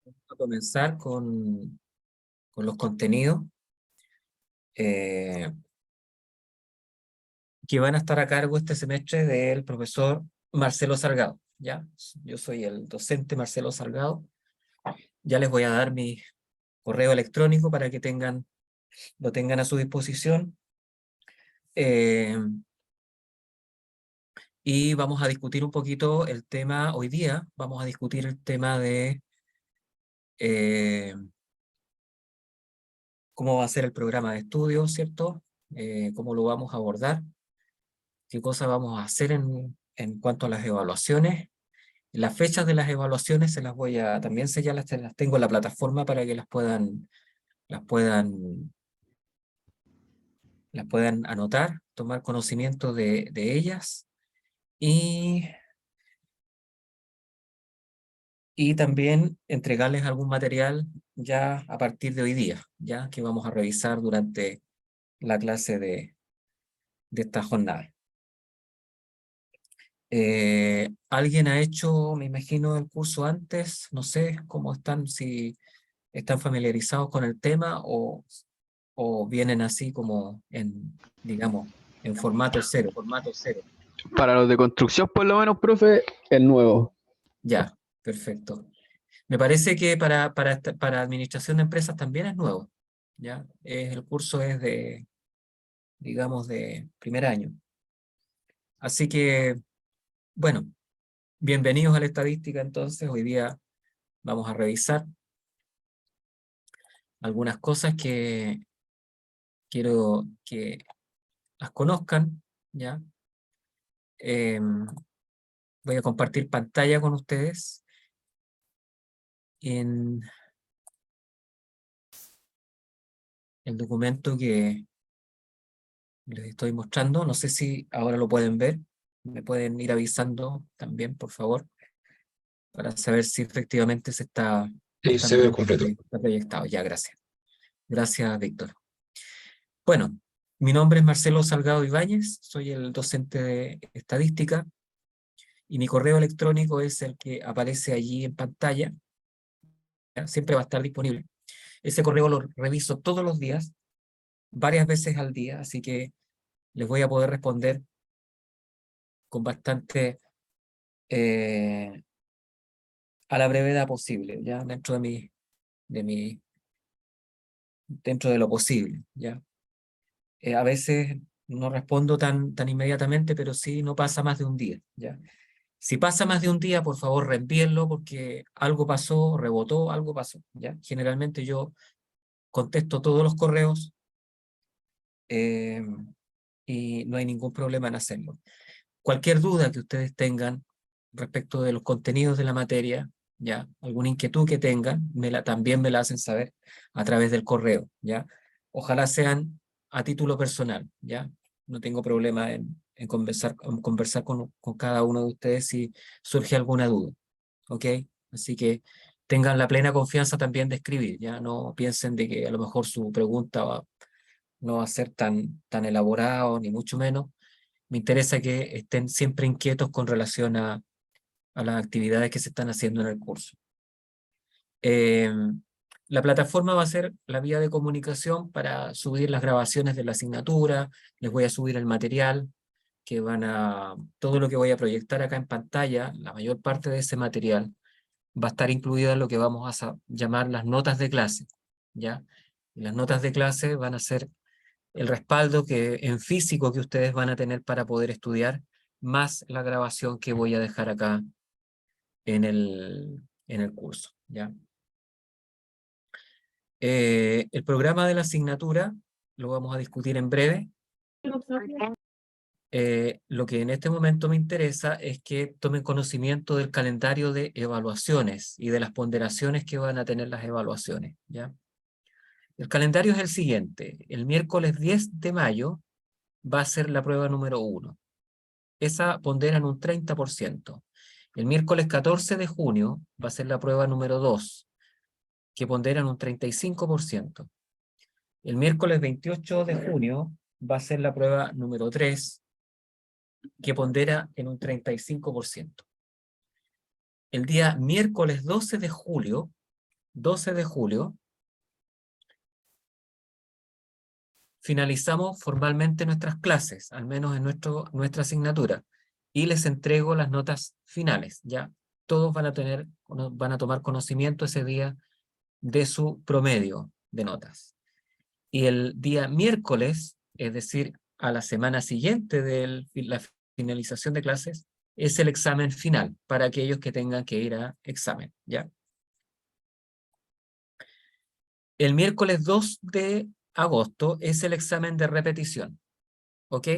Vamos a comenzar con los contenidos eh, que van a estar a cargo este semestre del profesor Marcelo Salgado. ¿Ya? Yo soy el docente Marcelo Salgado. Ya les voy a dar mi correo electrónico para que lo tengan a su disposición. Y vamos a discutir un poquito el tema hoy día. Vamos a discutir el tema de eh, cómo va a ser el programa de estudio, ¿cierto? Cómo lo vamos a abordar, qué cosas vamos a hacer en cuanto a las evaluaciones. Las fechas de las evaluaciones se las voy a, también se ya las tengo en la plataforma para que las puedan, las puedan anotar, tomar conocimiento de ellas y, y también entregarles algún material ya a partir de hoy día, ya que vamos a revisar durante la clase de esta jornada. ¿Alguien ha hecho, me imagino, el curso antes? No sé cómo están, si están familiarizados con el tema o vienen así como en, digamos, en formato cero. Para los de construcción, por lo menos, profe, el nuevo. Ya, perfecto. Me parece que para administración de empresas también es nuevo. ¿Ya? El curso es de, digamos, de primer año. Así que, bueno, bienvenidos a la estadística entonces. Hoy día vamos a revisar algunas cosas que quiero que las conozcan, ¿ya? Voy a compartir pantalla con ustedes en el documento que les estoy mostrando. No sé si ahora lo pueden ver. Me pueden ir avisando también, por favor, para saber si efectivamente Sí, está se ve bien completo. está proyectado. Ya, gracias. Gracias, Víctor. Bueno, mi nombre es Marcelo Salgado Ibáñez, soy el docente de estadística y mi correo electrónico es el que aparece allí en pantalla. ¿Ya? Siempre va a estar disponible. Ese correo lo reviso todos los días, varias veces al día, así que les voy a poder responder con bastante eh, a la brevedad posible, ya de mi, dentro de lo posible, ya. A veces no respondo tan inmediatamente, pero sí no pasa más de un día, ya. Si pasa más de un día, por favor, reenvíenlo porque algo pasó, rebotó, algo pasó, ya. Generalmente yo contesto todos los correos eh, y no hay ningún problema en hacerlo. Cualquier duda que ustedes tengan respecto de los contenidos de la materia, ya, alguna inquietud que tengan, también me la hacen saber a través del correo, ya. Ojalá sean a título personal, ya. No tengo problema en conversar con cada uno de ustedes si surge alguna duda, ¿ok? Así que tengan la plena confianza también de escribir, ya. No piensen de que a lo mejor su pregunta no va a ser tan elaborado, ni mucho menos. Me interesa que estén siempre inquietos con relación a las actividades que se están haciendo en el curso. Eh, la plataforma va a ser la vía de comunicación para subir las grabaciones de la asignatura. Les voy a subir el material todo lo que voy a proyectar acá en pantalla, la mayor parte de ese material va a estar incluida en lo que vamos a llamar las notas de clase, ¿ya? Y las notas de clase van a ser el respaldo en físico que ustedes van a tener para poder estudiar, más la grabación que voy a dejar acá en el curso, ¿ya? El programa de la asignatura lo vamos a discutir en breve. Lo que en este momento me interesa es que tomen conocimiento del calendario de evaluaciones y de las ponderaciones que van a tener las evaluaciones, ¿ya? El calendario es el siguiente. El miércoles 10 de mayo va a ser la prueba número 1. Esa pondera en un 30%. El miércoles 14 de junio va a ser la prueba número 2, que pondera en un 35%. El miércoles 28 de junio va a ser la prueba número 3, que pondera en un 35%. El día miércoles 12 de julio 12 de julio, finalizamos formalmente nuestras clases, al menos en nuestra asignatura, y les entrego las notas finales, ¿ya? Todos van a tomar conocimiento ese día de su promedio de notas. Y el día miércoles, es decir, a la semana siguiente de la finalización de clases, es el examen final para aquellos que tengan que ir a examen, ¿ya? El miércoles 2 de agosto es el examen de repetición, ¿ok?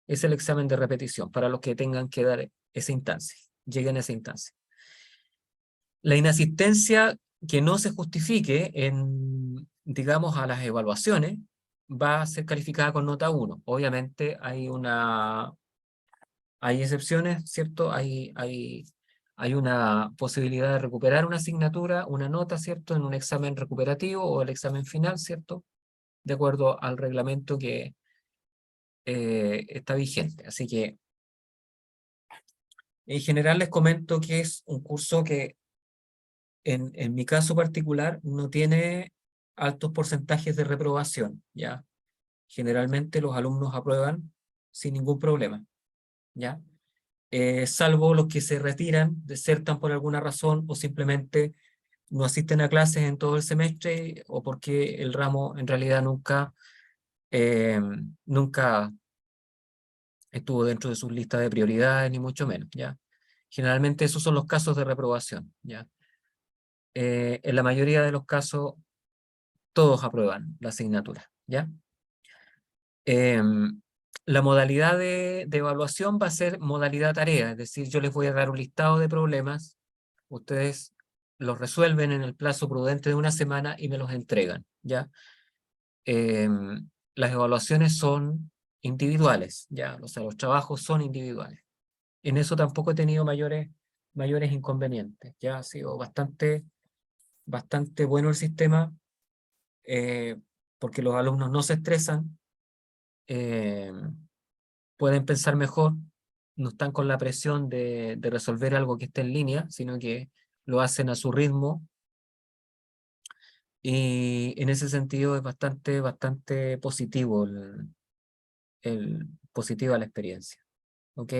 Es el examen de repetición para los que tengan que dar esa instancia, lleguen a esa instancia. La inasistencia que no se justifique digamos, a las evaluaciones, va a ser calificada con nota 1. Obviamente hay excepciones, ¿cierto? Hay una posibilidad de recuperar una asignatura, una nota, ¿cierto? En un examen recuperativo o el examen final, ¿cierto? De acuerdo al reglamento que está vigente. Así que, en general les comento que es un curso que, en mi caso particular, no tiene altos porcentajes de reprobación, ¿ya? Generalmente los alumnos aprueban sin ningún problema, ¿ya? Salvo los que se retiran, desertan por alguna razón o simplemente no asisten a clases en todo el semestre o porque el ramo en realidad nunca estuvo dentro de sus listas de prioridades, ni mucho menos, ¿ya? Generalmente esos son los casos de reprobación, ¿ya? En la mayoría de los casos todos aprueban la asignatura, ¿ya? La modalidad de evaluación va a ser modalidad tarea, es decir, yo les voy a dar un listado de problemas, ustedes los resuelven en el plazo prudente de una semana y me los entregan, ¿ya? Las evaluaciones son individuales, ¿ya? O sea, los trabajos son individuales. En eso tampoco he tenido mayores inconvenientes, ¿ya? Ha sido bastante bueno el sistema, porque los alumnos no se estresan, eh, pueden pensar mejor, no están con la presión de resolver algo que esté en línea, sino que lo hacen a su ritmo, y en ese sentido es bastante positivo positiva la experiencia. ¿Ok?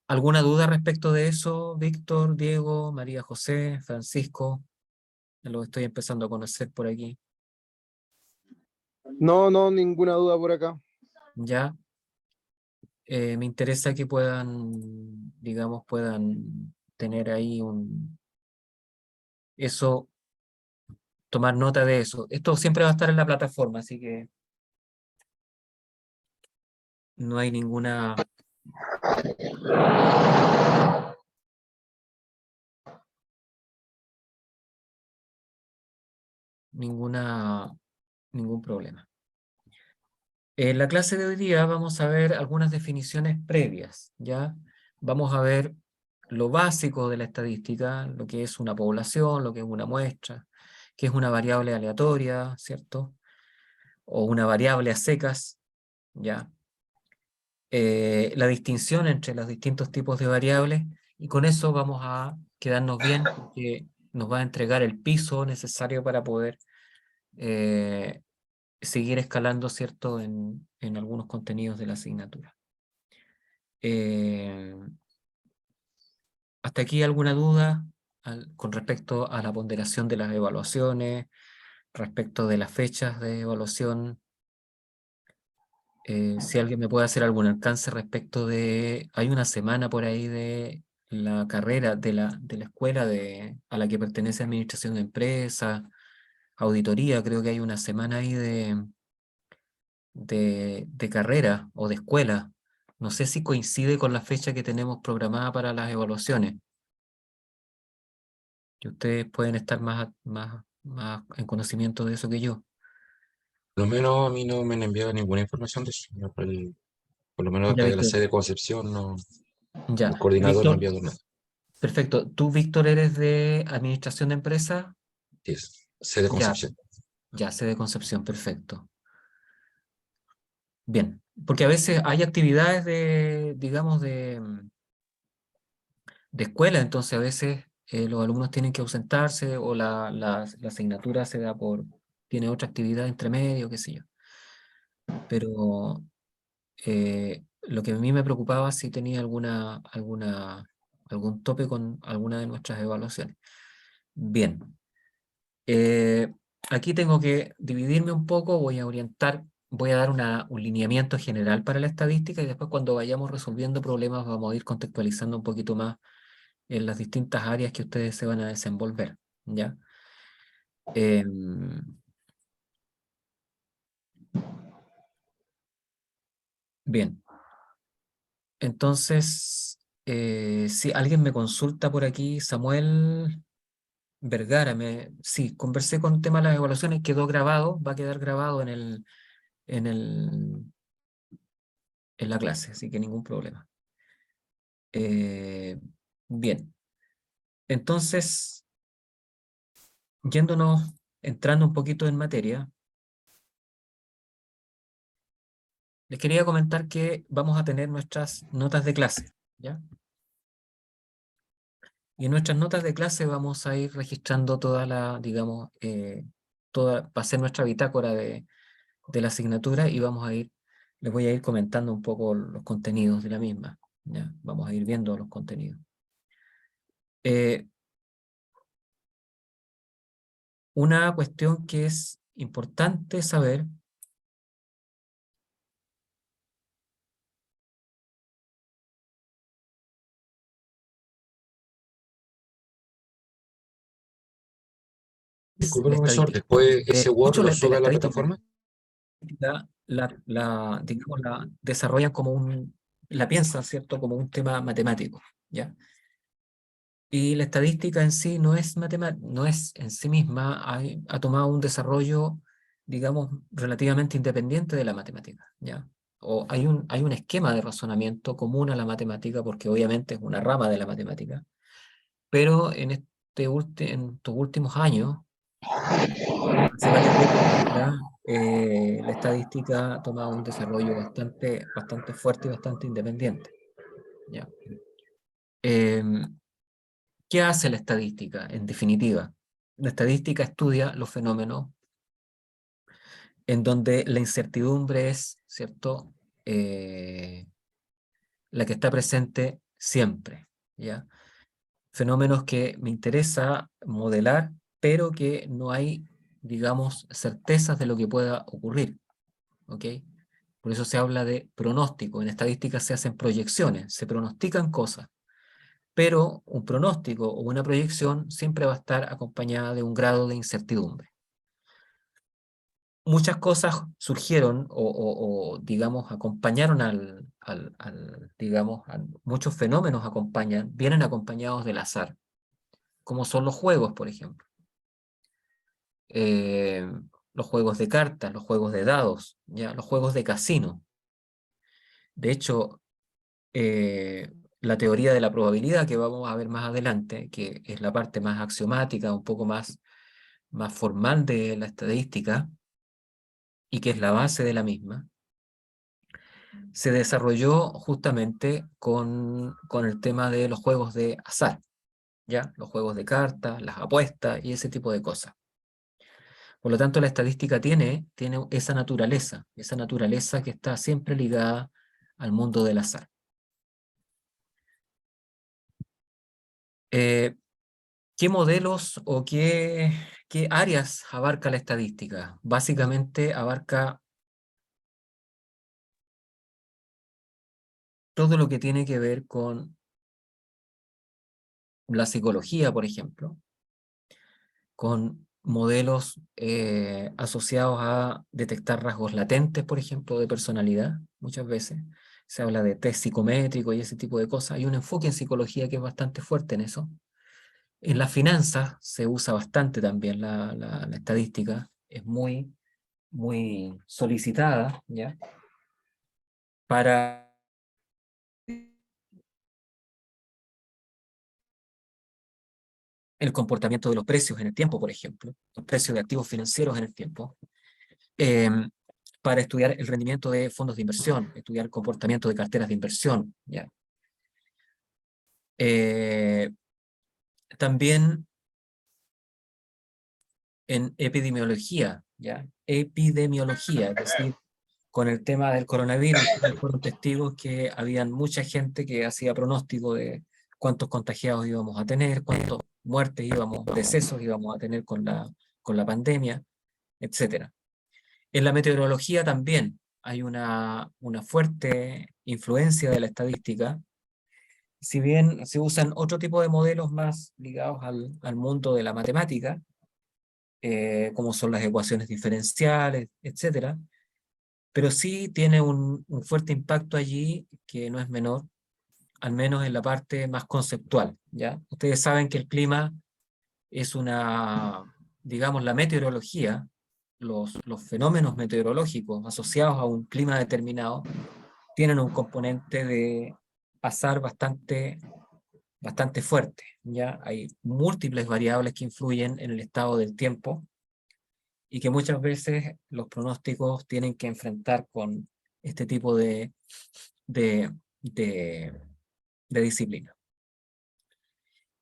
¿Alguna duda respecto de eso, Víctor, Diego, María José, Francisco? Lo estoy empezando a conocer por aquí. No, no, ninguna duda por acá. Ya. Me interesa que puedan tener ahí eso, tomar nota de eso. Esto siempre va a estar en la plataforma, así que no hay ningún problema. En la clase de hoy día vamos a ver algunas definiciones previas, ¿ya? Vamos a ver lo básico de la estadística, lo que es una población, lo que es una muestra, qué es una variable aleatoria, ¿cierto? O una variable a secas, ¿ya? La distinción entre los distintos tipos de variables, y con eso vamos a quedarnos bien, porque nos va a entregar el piso necesario para poder seguir escalando, ¿cierto?, en algunos contenidos de la asignatura. ¿Hasta aquí alguna duda con respecto a la ponderación de las evaluaciones, respecto de las fechas de evaluación? Si alguien me puede hacer algún alcance respecto hay una semana por ahí de la carrera de la escuela a la que pertenece Administración de Empresas, Auditoría, creo que hay una semana ahí de carrera o de escuela. No sé si coincide con la fecha que tenemos programada para las evaluaciones. Y ustedes pueden estar más en conocimiento de eso que yo. Por lo menos a mí no me han enviado ninguna información de eso. Por lo menos Ya, acá de la Víctor. sede de Concepción, no, el Ya, coordinador no ha Víctor, enviado nada. perfecto. ¿Tú, Víctor, eres de Administración de Empresas? Sí, sede de Ya, Concepción. ya, sede Concepción, perfecto. Bien, porque a veces hay actividades digamos, de escuela, entonces a veces los alumnos tienen que ausentarse o la asignatura se da tiene otra actividad entre medio, qué sé yo. Pero lo que a mí me preocupaba es si tenía algún tope con alguna de nuestras evaluaciones. Bien. Aquí tengo que dividirme un poco, voy a dar un lineamiento general para la estadística y después cuando vayamos resolviendo problemas vamos a ir contextualizando un poquito más en las distintas áreas que ustedes se van a desenvolver, ¿ya? Bien. Entonces, si alguien me consulta por aquí, Samuel Vergara, sí, conversé con el tema de las evaluaciones, quedó grabado, va a quedar grabado en la clase, así que ningún problema. Bien, entonces, entrando un poquito en materia, les quería comentar que vamos a tener nuestras notas de clase, ¿ya? Y en nuestras notas de clase vamos a ir registrando digamos, va a ser nuestra bitácora de la asignatura y les voy a ir comentando un poco los contenidos de la misma, ¿ya? Vamos a ir viendo los contenidos. Una cuestión que es importante saber Disculpe, la profesor, estadística. después ese Word Mucho lo de la sube a la estadística plataforma. digamos, la desarrollan la piensan, ¿cierto? Como un tema matemático, ¿ya? Y la estadística en sí no es en sí misma, ha tomado un desarrollo, digamos, relativamente independiente de la matemática, ¿ya? O hay un esquema de razonamiento común a la matemática, porque obviamente es una rama de la matemática, pero en estos últimos años, hace varias décadas atrás, la estadística ha tomado un desarrollo bastante fuerte y bastante independiente, ¿ya? ¿Qué hace la estadística, en definitiva? La estadística estudia los fenómenos en donde la incertidumbre es, ¿cierto?, la que está presente siempre, ¿ya? Fenómenos que me interesa modelar, pero que no hay, digamos, certezas de lo que pueda ocurrir, ¿ok? Por eso se habla de pronóstico. En estadística se hacen proyecciones, se pronostican cosas, pero un pronóstico o una proyección siempre va a estar acompañada de un grado de incertidumbre. Muchas cosas surgieron digamos, acompañaron digamos, muchos fenómenos vienen acompañados del azar, como son los juegos, por ejemplo. Los juegos de cartas, los juegos de dados, ¿ya? Los juegos de casino. De hecho, la teoría de la probabilidad que vamos a ver más adelante, que es la parte más axiomática, un poco más formal de la estadística, y que es la base de la misma, se desarrolló justamente con el tema de los juegos de azar, ¿ya? Los juegos de cartas, las apuestas y ese tipo de cosas. Por lo tanto, la estadística tiene esa naturaleza que está siempre ligada al mundo del azar. ¿Qué modelos o qué áreas abarca la estadística? Básicamente abarca todo lo que tiene que ver con la psicología, por ejemplo, con modelos asociados a detectar rasgos latentes, por ejemplo, de personalidad, muchas veces. Se habla de test psicométrico y ese tipo de cosas. Hay un enfoque en psicología que es bastante fuerte en eso. En las finanzas se usa bastante también la estadística. Es muy solicitada, ¿ya? Para el comportamiento de los precios en el tiempo, por ejemplo, los precios de activos financieros en el tiempo, para estudiar el rendimiento de fondos de inversión, estudiar el comportamiento de carteras de inversión, ¿ya? también en epidemiología, ¿ya? Epidemiología, es decir, con el tema del coronavirus, fueron testigos que habían mucha gente que hacía pronóstico de cuántos contagiados íbamos a tener, cuántos muertes decesos íbamos a tener con la pandemia, etcétera. En la meteorología también hay una fuerte influencia de la estadística, si bien se usan otro tipo de modelos más ligados al mundo de la matemática, como son las ecuaciones diferenciales, etcétera, pero sí tiene un fuerte impacto allí que no es menor, al menos en la parte más conceptual, ¿ya? Ustedes saben que el clima es digamos, la meteorología, los fenómenos meteorológicos asociados a un clima determinado tienen un componente de azar bastante fuerte, ¿ya? Hay múltiples variables que influyen en el estado del tiempo y que muchas veces los pronósticos tienen que enfrentar con este tipo de, de, de disciplina.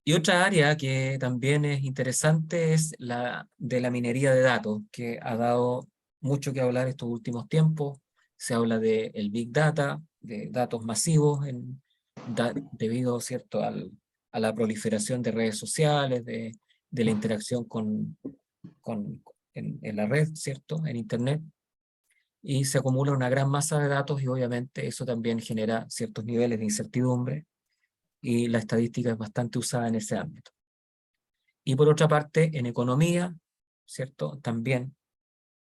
Y otra área que también es interesante es la de la minería de datos, que ha dado mucho que hablar estos últimos tiempos. Se habla del Big Data, de datos masivos, debido, ¿cierto?, a la proliferación de redes sociales, de la interacción en la red, ¿cierto?, en Internet. Y se acumula una gran masa de datos y obviamente eso también genera ciertos niveles de incertidumbre y la estadística es bastante usada en ese ámbito. Y por otra parte, en economía, ¿cierto?, también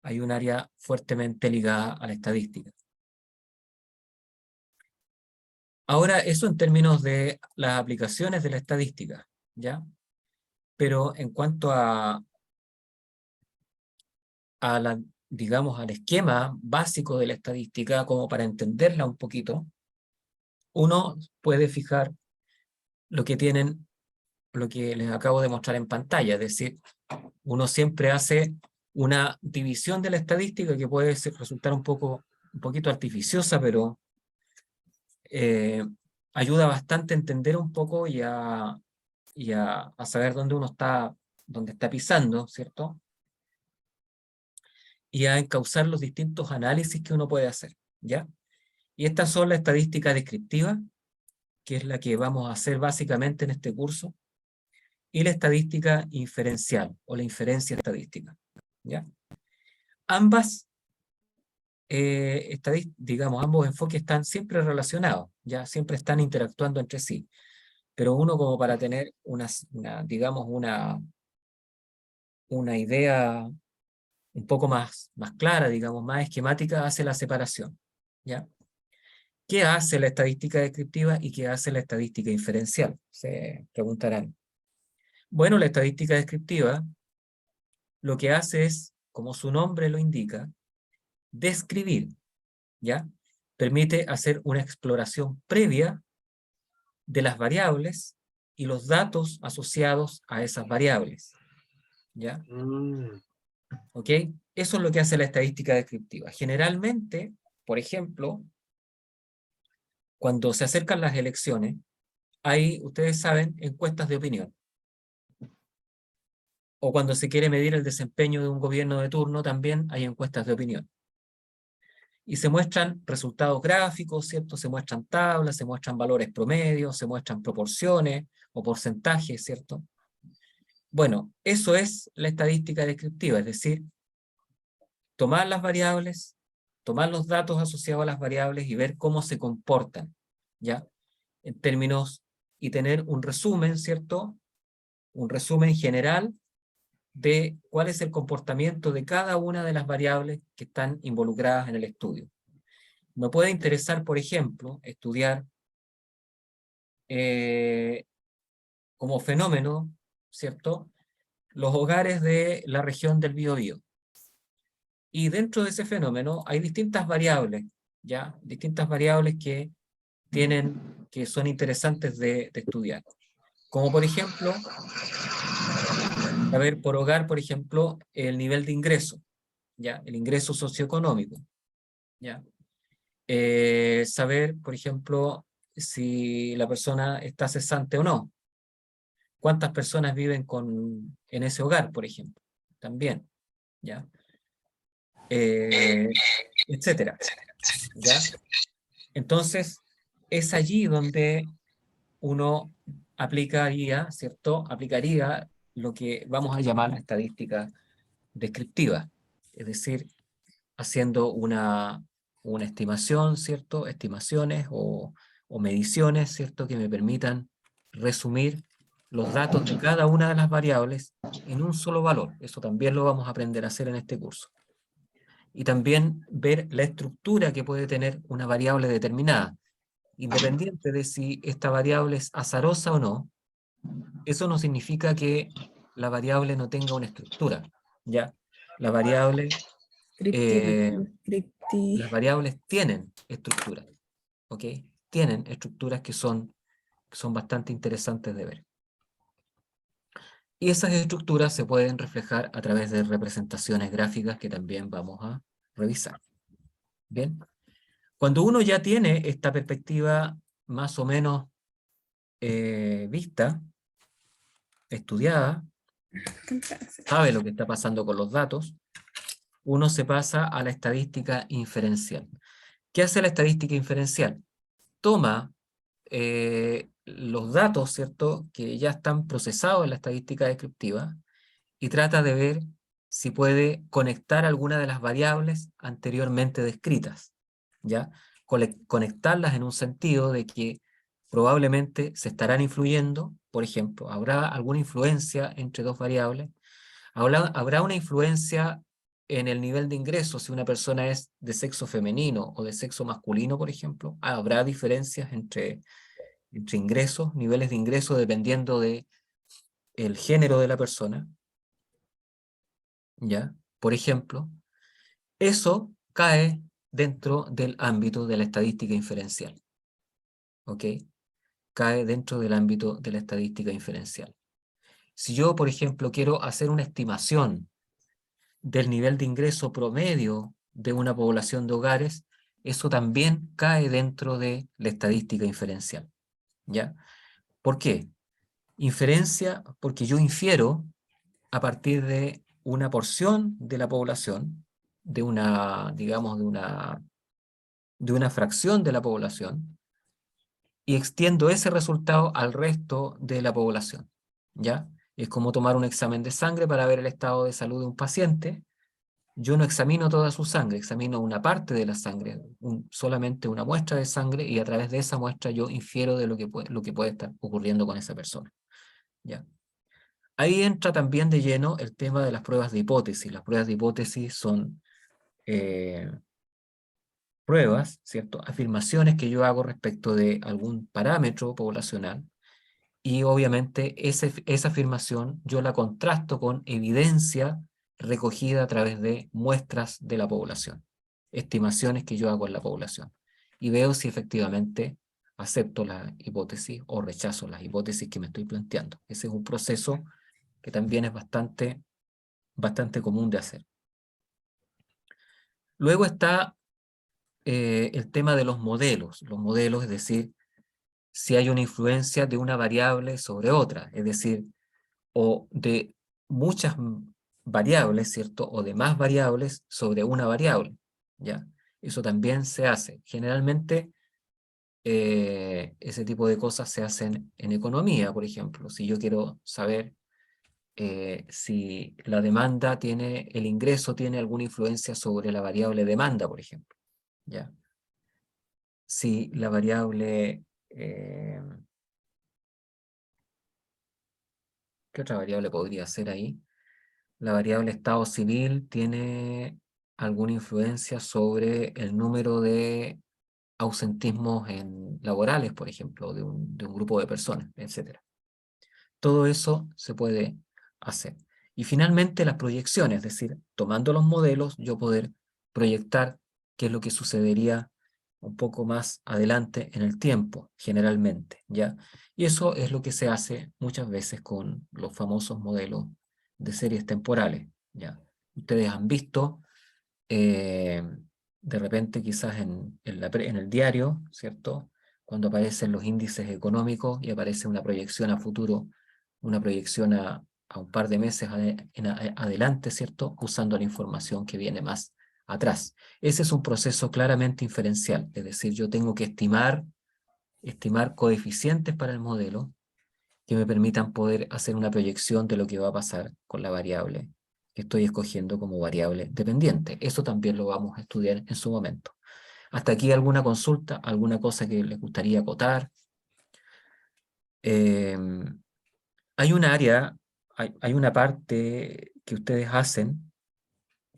hay un área fuertemente ligada a la estadística. Ahora, eso en términos de las aplicaciones de la estadística, ¿ya? Pero en cuanto digamos, al esquema básico de la estadística, como para entenderla un poquito, uno puede fijar lo que les acabo de mostrar en pantalla, es decir, uno siempre hace una división de la estadística que puede resultar un poquito artificiosa, pero ayuda bastante a entender un poco y a saber dónde está pisando, ¿cierto? Y a encauzar los distintos análisis que uno puede hacer, ¿ya? Y estas son las estadísticas descriptivas, que es la que vamos a hacer básicamente en este curso, y la estadística inferencial, o la inferencia estadística, ¿ya? Ambas, digamos, ambos enfoques están siempre relacionados, ¿ya? Siempre están interactuando entre sí, pero uno como para tener digamos, una idea un poco más clara, digamos, más esquemática, hace la separación, ¿ya? ¿Qué hace la estadística descriptiva y qué hace la estadística inferencial? Se preguntarán. Bueno, la estadística descriptiva lo que hace es, como su nombre lo indica, describir, ¿ya? Permite hacer una exploración previa de las variables y los datos asociados a esas variables, ¿ya? ¿Ok? Eso es lo que hace la estadística descriptiva. Generalmente, por ejemplo, cuando se acercan las elecciones, hay, ustedes saben, encuestas de opinión. O cuando se quiere medir el desempeño de un gobierno de turno, también hay encuestas de opinión. Y se muestran resultados gráficos, ¿cierto? Se muestran tablas, se muestran valores promedios, se muestran proporciones o porcentajes, ¿cierto? Bueno, eso es la estadística descriptiva, es decir, tomar las variables, tomar los datos asociados a las variables y ver cómo se comportan, ¿ya? En términos, y tener un resumen, ¿cierto? Un resumen general de cuál es el comportamiento de cada una de las variables que están involucradas en el estudio. Me puede interesar, por ejemplo, estudiar como fenómeno, ¿cierto?, los hogares de la región del Biobío. Y dentro de ese fenómeno hay distintas variables, ¿ya? Distintas variables que son interesantes de estudiar. Como por ejemplo, saber por hogar, por ejemplo, el nivel de ingreso, ¿ya? El ingreso socioeconómico, ¿ya? Saber, por ejemplo, si la persona está cesante o no, cuántas personas viven en ese hogar, por ejemplo, también, ¿ya? Etcétera, ¿ya? Entonces, es allí donde uno aplicaría, ¿cierto? Aplicaría lo que vamos a llamar la estadística descriptiva, es decir, haciendo una estimación, ¿cierto? Estimaciones o mediciones, ¿cierto? Que me permitan resumir los datos de cada una de las variables en un solo valor. Eso también lo vamos a aprender a hacer en este curso. Y también ver la estructura que puede tener una variable determinada, independiente de si esta variable es azarosa o no. Eso no significa que la variable no tenga una estructura, ¿ya? La variable, las variables tienen estructuras, ¿ok? Tienen estructuras que son bastante interesantes de ver. Y esas estructuras se pueden reflejar a través de representaciones gráficas que también vamos a revisar. Bien. Cuando uno ya tiene esta perspectiva más o menos vista, estudiada, sabe lo que está pasando con los datos, uno se pasa a la estadística inferencial. ¿Qué hace la estadística inferencial? Toma los datos, ¿cierto?, que ya están procesados en la estadística descriptiva y trata de ver si puede conectar alguna de las variables anteriormente descritas, ¿ya? Conectarlas en un sentido de que probablemente se estarán influyendo, por ejemplo, habrá alguna influencia entre dos variables, habrá una influencia en el nivel de ingreso, si una persona es de sexo femenino o de sexo masculino, por ejemplo, habrá diferencias entre ingresos, niveles de ingreso dependiendo de el género de la persona, ¿ya? Por ejemplo, eso cae dentro del ámbito de la estadística inferencial, ¿ok? Cae dentro del ámbito de la estadística inferencial. Si yo, por ejemplo, quiero hacer una estimación del nivel de ingreso promedio de una población de hogares, eso también cae dentro de la estadística inferencial, ¿ya? ¿Por qué? Inferencia porque yo infiero a partir de una porción de la población, de una, digamos, de una fracción de la población, y extiendo ese resultado al resto de la población, ¿ya? Es como tomar un examen de sangre para ver el estado de salud de un paciente. Yo no examino toda su sangre, examino una parte de la sangre, solamente una muestra de sangre, y a través de esa muestra yo infiero de lo que puede estar ocurriendo con esa persona, ¿ya? Ahí entra también de lleno el tema de las pruebas de hipótesis. Las pruebas de hipótesis son pruebas, ¿cierto? Afirmaciones que yo hago respecto de algún parámetro poblacional, y obviamente esa afirmación yo la contrasto con evidencia recogida a través de muestras de la población, estimaciones que yo hago en la población, y veo si efectivamente acepto la hipótesis o rechazo las hipótesis que me estoy planteando. Ese es un proceso que también es bastante común de hacer. Luego está el tema de los modelos. Los modelos, es decir, si hay una influencia de una variable sobre otra, es decir, o de muchas variables, ¿cierto? O de más variables sobre una variable, ¿ya? Eso también se hace. Generalmente, ese tipo de cosas se hacen en economía, por ejemplo. Si yo quiero saber si la demanda el ingreso tiene alguna influencia sobre la variable demanda, por ejemplo, ¿ya? Si la variable... ¿qué otra variable podría ser ahí? La variable estado civil tiene alguna influencia sobre el número de ausentismos laborales, por ejemplo, de un grupo de personas, etc. Todo eso se puede hacer. Y finalmente las proyecciones, es decir, tomando los modelos, yo poder proyectar qué es lo que sucedería un poco más adelante en el tiempo, generalmente, ¿ya? Y eso es lo que se hace muchas veces con los famosos modelos de series temporales, ¿ya? Ustedes han visto, de repente quizás en el diario, ¿cierto?, cuando aparecen los índices económicos y aparece una proyección a futuro una proyección a un par de meses adelante, ¿cierto? Usando la información que viene más atrás. Ese es un proceso claramente inferencial, es decir, yo tengo que estimar coeficientes para el modelo que me permitan poder hacer una proyección de lo que va a pasar con la variable que estoy escogiendo como variable dependiente. Eso también lo vamos a estudiar en su momento. Hasta aquí alguna consulta, alguna cosa que les gustaría acotar. Hay un área, hay una parte que ustedes hacen,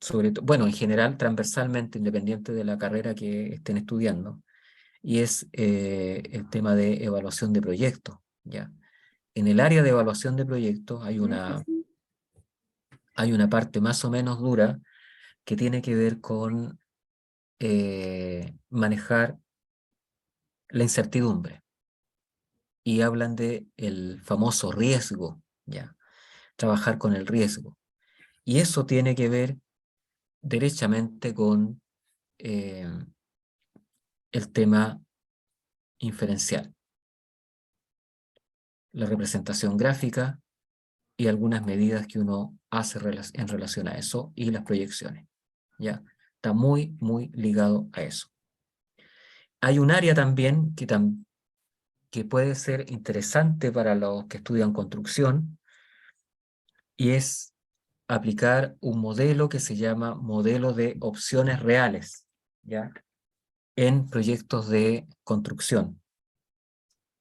sobre todo, bueno, en general, transversalmente, independiente de la carrera que estén estudiando, y es el tema de evaluación de proyectos, ¿ya? En el área de evaluación de proyectos hay una parte más o menos dura que tiene que ver con manejar la incertidumbre, y hablan de el famoso riesgo, ¿ya? Trabajar con el riesgo. Y eso tiene que ver derechamente con el tema inferencial, la representación gráfica y algunas medidas que uno hace en relación a eso y las proyecciones, ¿ya? Está muy, muy ligado a eso. Hay un área también que puede ser interesante para los que estudian construcción, y es aplicar un modelo que se llama modelo de opciones reales, ¿ya? En proyectos de construcción.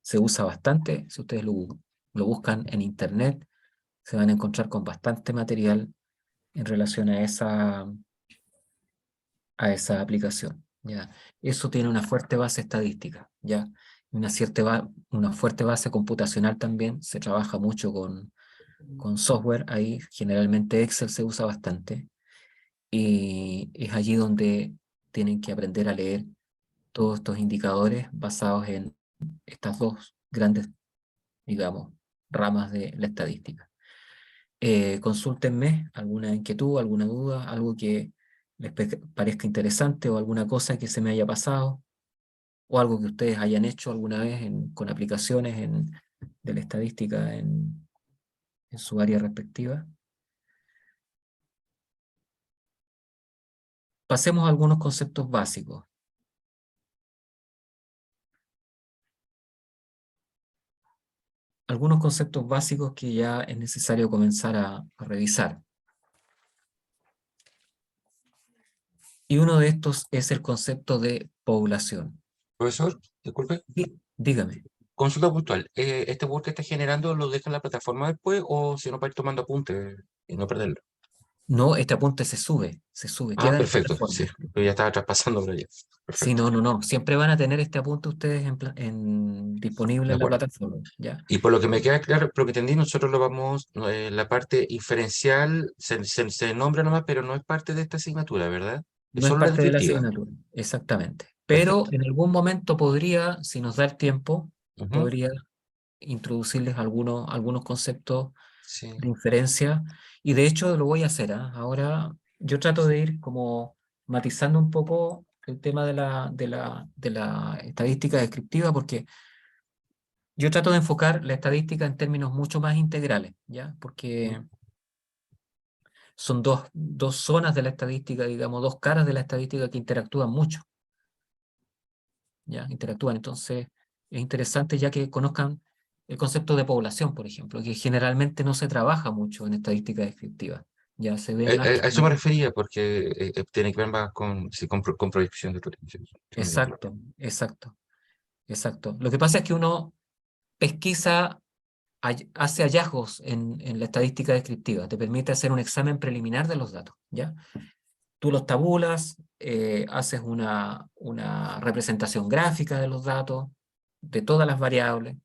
Se usa bastante, si ustedes lo buscan en internet, se van a encontrar con bastante material en relación a esa aplicación, ¿ya? Eso tiene una fuerte base estadística, ¿ya? Una fuerte base computacional también. Se trabaja mucho con software ahí, generalmente Excel se usa bastante, y es allí donde tienen que aprender a leer todos estos indicadores basados en estas dos grandes, digamos, ramas de la estadística. Consúltenme alguna inquietud, alguna duda, algo que les parezca interesante, o alguna cosa que se me haya pasado, o algo que ustedes hayan hecho alguna vez con aplicaciones de la estadística en su área respectiva. Pasemos a algunos conceptos básicos. Algunos conceptos básicos que ya es necesario comenzar a revisar. Y uno de estos es el concepto de población. Profesor, disculpe, Dígame. consulta puntual. ¿Este Word que está generando lo deja en la plataforma después o si no para ir tomando apuntes y no perderlo? No, este apunte se sube, Ah, queda en perfecto, sí, plataforma. yo ya estaba traspasando por allá. Sí, Perfecto, no. Siempre van a tener este apunte ustedes disponible de en la acuerdo. plataforma, ¿ya? Y por lo que me queda claro, por lo que entendí, nosotros lo vamos, la parte inferencial se nombra nomás, pero no es parte de esta asignatura, ¿verdad? Es No es solo la parte de la descriptiva. asignatura, exactamente. Pero Perfecto. en algún momento podría, si nos da el tiempo, Ujú, podría introducirles algunos conceptos sí, de inferencia, y de hecho lo voy a hacer, ¿ah? Ahora yo trato de ir como matizando un poco el tema de la estadística descriptiva, porque yo trato de enfocar la estadística en términos mucho más integrales, ¿ya? Porque son dos zonas de la estadística, digamos, dos caras de la estadística que interactúan mucho, ¿ya? Interactúan. Entonces es interesante ya que conozcan el concepto de población, por ejemplo, que generalmente no se trabaja mucho en estadística descriptiva. Ya se ve más que... a eso me refería, porque tiene que ver más con, sí, con proyección de turismo. Sí, sí, me entiendo. Exacto. Lo que pasa es que uno pesquisa, hace hallazgos en la estadística descriptiva, te permite hacer un examen preliminar de los datos, ¿ya? Tú los tabulas, haces una representación gráfica de los datos, de todas las variables,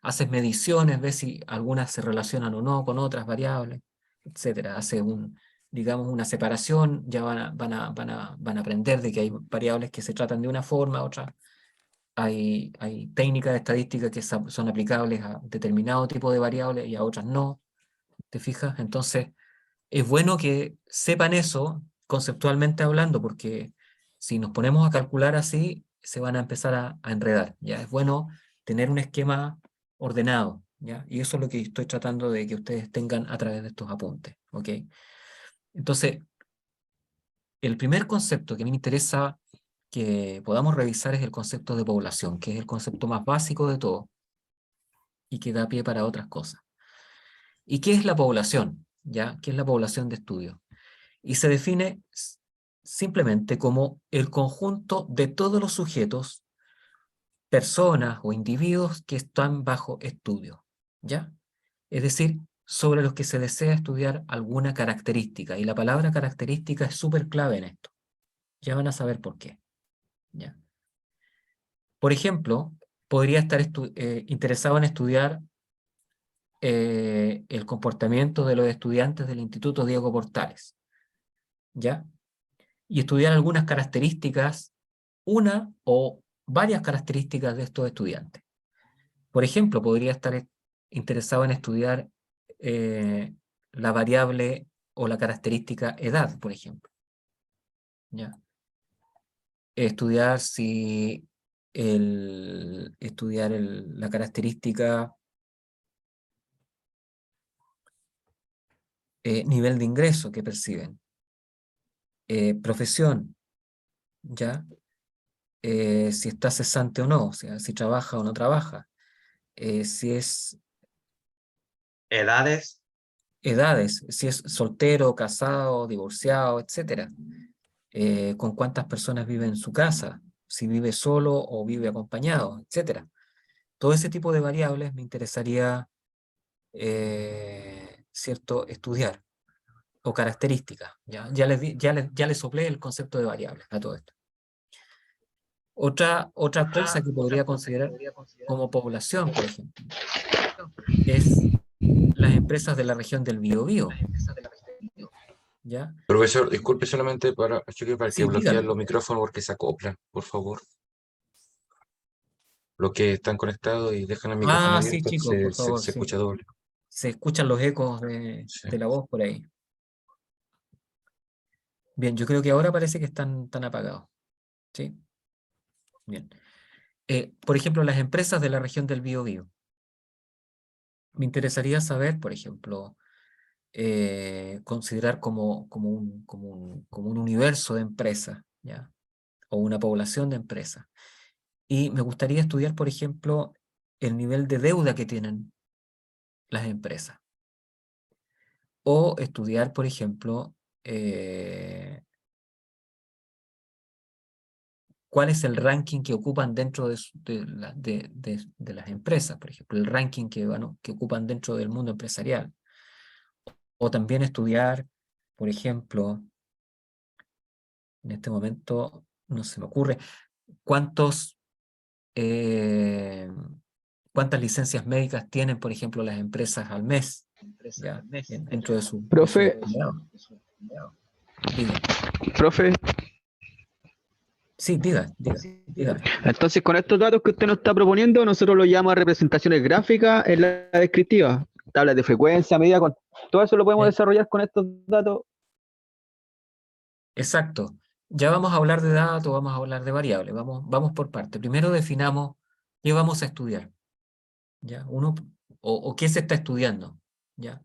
haces mediciones, ves si algunas se relacionan o no con otras variables, etcétera. Haces digamos, una separación, ya van a aprender de que hay variables que se tratan de una forma, otras hay técnicas de estadística que son aplicables a determinado tipo de variables y a otras no, ¿te fijas? Entonces, es bueno que sepan eso conceptualmente hablando, porque si nos ponemos a calcular así, se van a empezar a enredar. Ya es bueno tener un esquema ordenado, ¿ya? Y eso es lo que estoy tratando de que ustedes tengan a través de estos apuntes, ¿ok? Entonces, el primer concepto que a mí me interesa que podamos revisar es el concepto de población, que es el concepto más básico de todo y que da pie para otras cosas. ¿Y qué es la población? ¿Ya? ¿Qué es la población de estudio? Y se define simplemente como el conjunto de todos los sujetos, personas o individuos que están bajo estudio, ¿ya? Es decir, sobre los que se desea estudiar alguna característica, y la palabra característica es súper clave en esto. Ya van a saber por qué, ¿ya? Por ejemplo, podría estar interesado en estudiar el comportamiento de los estudiantes del Instituto Diego Portales, ¿ya? Y estudiar algunas características, una o varias características de estos estudiantes. Por ejemplo, podría estar interesado en estudiar la variable o la característica edad, por ejemplo, ¿ya? Estudiar si la característica nivel de ingreso que perciben, profesión, ¿ya? Si está cesante o no, o sea, si trabaja o no trabaja, si es Edades. edades, si es soltero, casado, divorciado, etcétera. Con cuántas personas vive en su casa, si vive solo o vive acompañado, etcétera. Todo ese tipo de variables me interesaría, ¿cierto?, estudiar, o características. Ya les soplé el concepto de variables a todo esto. Otra cosa que podría considerar como población, por ejemplo, es las empresas de la región del Biobío, ¿ya? Profesor, disculpe solamente para que Sí, bloquear dígame. los micrófonos porque se acoplan, por favor. Los que están conectados y dejan el micrófono Ah, sí, abierto, chicos, por favor, se sí. escucha doble. Se escuchan los ecos Sí. de la voz por ahí. Bien, yo creo que ahora parece que están apagados. ¿Sí? Bien. Por ejemplo, las empresas de la región del Biobío. Me interesaría saber, por ejemplo, considerar como un universo de empresas, ¿ya? O una población de empresas. Y me gustaría estudiar, por ejemplo, el nivel de deuda que tienen las empresas. O estudiar, por ejemplo, cuál es el ranking que ocupan dentro de las empresas, por ejemplo, el ranking que ocupan dentro del mundo empresarial. O también estudiar, por ejemplo, en este momento no se me ocurre, cuántas licencias médicas tienen, por ejemplo, las empresas al mes, ¿ya? Dentro de su Profe, empleado. Diga. profe, Sí, dígame. entonces con estos datos que usted nos está proponiendo, nosotros lo llamamos representaciones gráficas en la descriptiva, tablas de frecuencia, medida, con todo eso lo podemos Eh, desarrollar con estos datos. Exacto. Ya vamos a hablar de datos, vamos a hablar de variables, vamos por parte. Primero definamos qué vamos a estudiar, ¿ya? O qué se está estudiando, ¿ya?